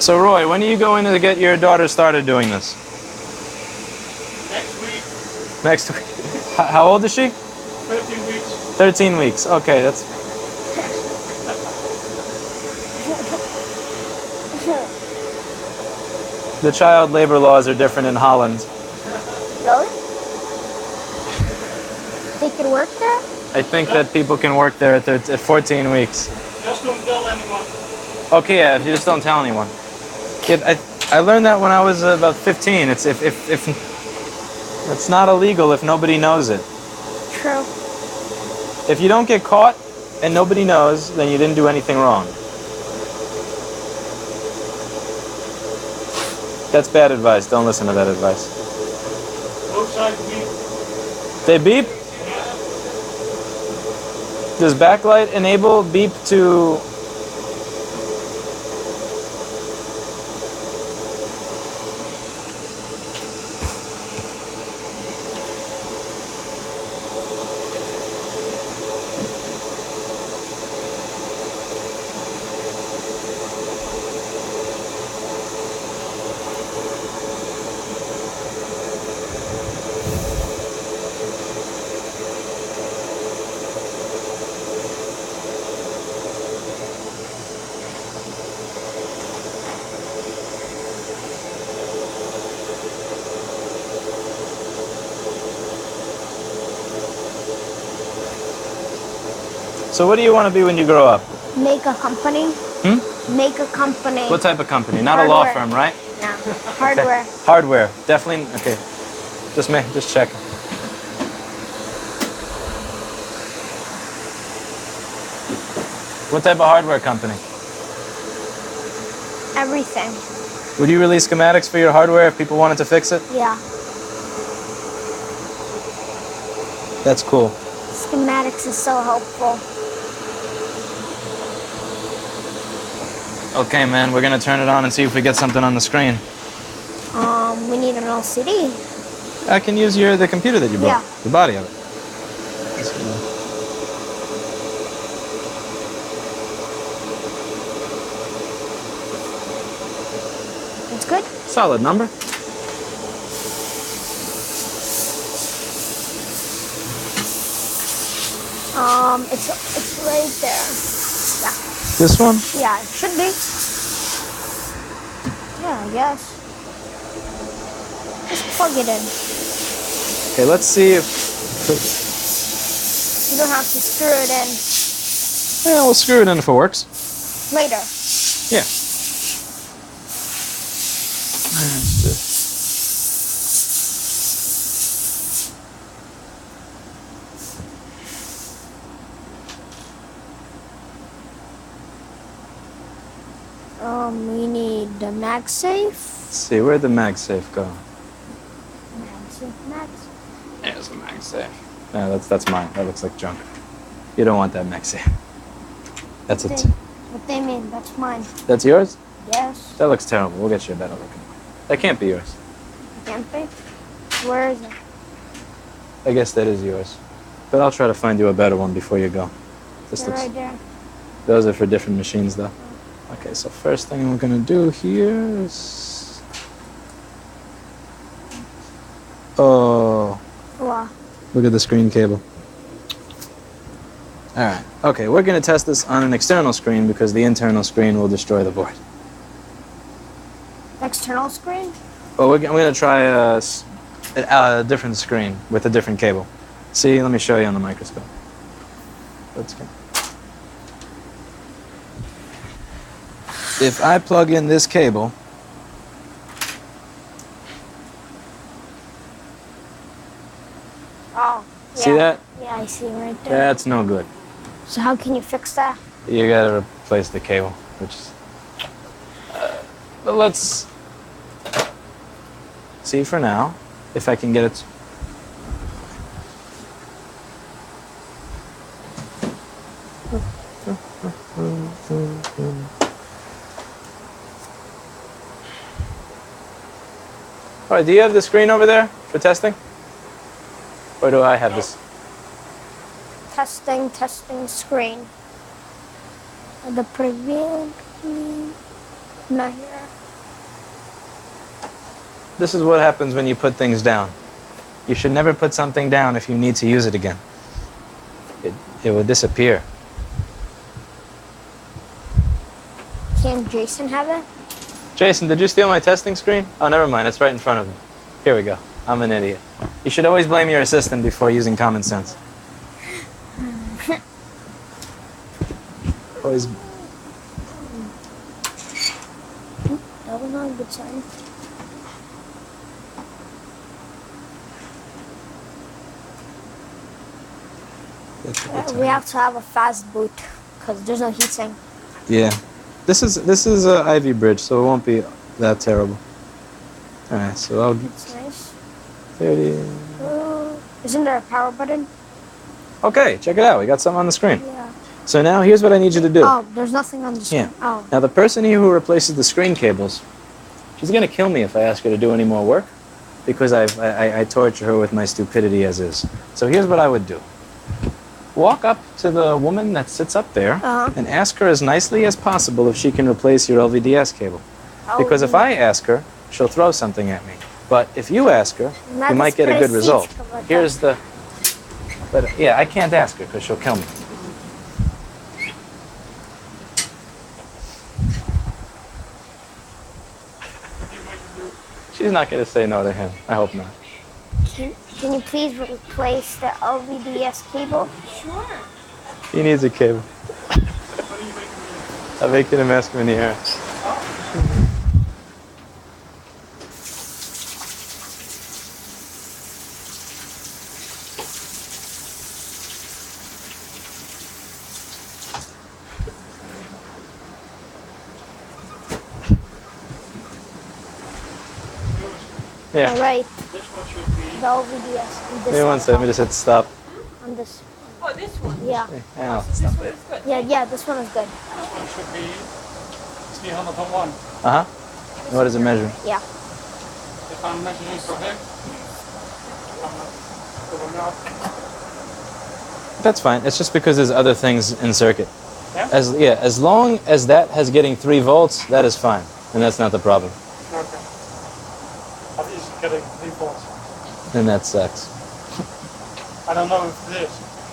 So Roy, when are you going to get your daughter started doing this? Next week, Next week. How old is she? 13 weeks. 13 weeks. Okay, that's... The child labor laws are different in Holland. Really? They can work there? I think that people can work there at 14 weeks. Just don't tell anyone. Okay, yeah, if you just don't tell anyone. Kid, I learned that when I was about 15. It's if it's not illegal if nobody knows it. True. If you don't get caught and nobody knows, then you didn't do anything wrong. That's bad advice. Don't listen to that advice. Both sides beep. They beep? Does backlight enable beep to... So what do you want to be when you grow up? Make a company. Make a company. What type of company? Not a law Hardware. firm, right? No. Hardware. Okay. Hardware. Definitely. Okay. Just check. What type of hardware company? Everything. Would you release schematics for your hardware if people wanted to fix it? Yeah. That's cool. Schematics is so helpful. Okay, man, we're gonna turn it on and see if we get something on the screen. We need an LCD. I can use the computer that you brought. Yeah. The body of it. It's good. Solid number. It's right there. Yeah. This one? Yeah, it should be. Yeah, I guess. Just plug it in. Okay, let's see if... You don't have to screw it in Yeah, we'll screw it in if it works. later. Yeah. We need the MagSafe. Let's see, where'd the MagSafe go? Max. There's the MagSafe. No, that's mine. That looks like junk. You don't want that MagSafe. That's it. What they mean? That's mine. That's yours? Yes. That looks terrible. We'll get you a better looking one. That can't be yours. Can't be. Where is it? I guess that is yours. But I'll try to find you a better one before you go. This They're looks. right there. Those are for different machines, though. Okay, so first thing we're gonna do here is. Oh, Wow. look at the screen cable. All right. Okay, we're gonna test this on an external screen because the internal screen will destroy the board. External screen? Well, I'm gonna try a different screen with a different cable. See, let me show you on the microscope. Let's go. If I plug in this cable, Oh. see yeah. that? Yeah, I see right there. That's no good. So how can you fix that? You gotta replace the cable, which is. But let's see for now if I can get it. All right, do you have the screen over there for testing? Or do I have this? Testing screen. The preview. Not here. This is what happens when you put things down. You should never put something down if you need to use it again. It will disappear. Can Jason have it? Jason, did you steal my testing screen? Oh, never mind. It's right in front of me. Here we go. I'm an idiot. You should always blame your assistant before using common sense. Always. That was not a good sign. We have to have a fast boot because there's no heatsink. Yeah. This is a Ivy bridge, so it won't be that terrible. All right, so I'll It's nice. 30. Isn't there a power button? Okay, check it out. We got something on the screen. Yeah. So now here's what I need you to do. Oh, there's nothing on the screen. Yeah. Oh. Now the person here who replaces the screen cables, she's gonna kill me if I ask her to do any more work, because I torture her with my stupidity as is. So here's what I would do. Walk up to the woman that sits up there and ask her as nicely as possible if she can replace your LVDS cable. Because if I ask her, she'll throw something at me. But if you ask her, you might get a good result. Here's the... But yeah, I can't ask her because she'll kill me. She's not going to say no to him. I hope not. Can you please replace the LVDS cable? Sure. He needs a cable. Dan weet je de mes meneer. Yeah. All right. This one should be. The OVDS. And this Maybe one second. Let me laptop. just hit stop. On this. Oh, this one. Yeah. Yeah, This stop one it. is good. Yeah. This one is good. This one should be 301. Uh huh. What does it measure? Yeah. If I'm measuring correct, I'm not going out. That's fine. It's just because there's other things in circuit. Yeah? As long as that has getting 3 volts, that is fine, and that's not the problem. Okay. But is it getting 3 volts? Then that sucks. I don't know if it is.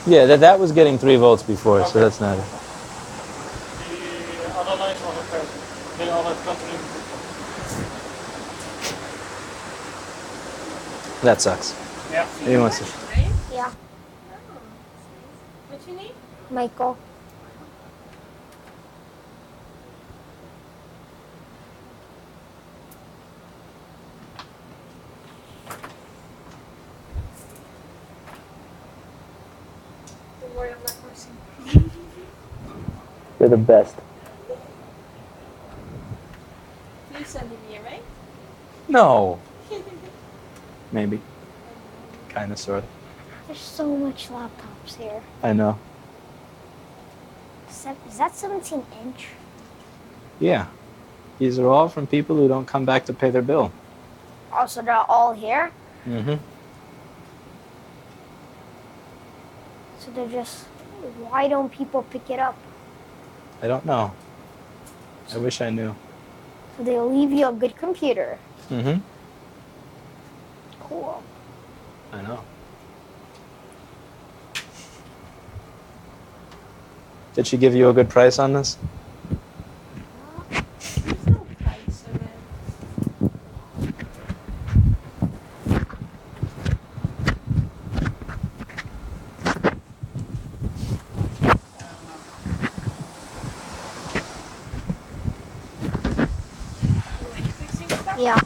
Yeah, that was getting 3 volts before, so Okay. that's not it. The other lines are okay. The other country. That sucks. Yeah. He wants to. Right? Yeah. Oh. What you need? Michael. Don't worry, I'm not forcing. You're the best. You sending me, right? No. Maybe. Kind of, sort of. There's so much laptops here. I know. Is that 17 inch? Yeah. These are all from people who don't come back to pay their bill. Also, they're all here. Mm-hmm. So they're just. Why don't people pick it up? I don't know. I wish I knew. So they'll leave you a good computer. Mm-hmm. Cool. I know. Did she give you a good price on this? There's no price on it. Like fixing stuff? Yeah.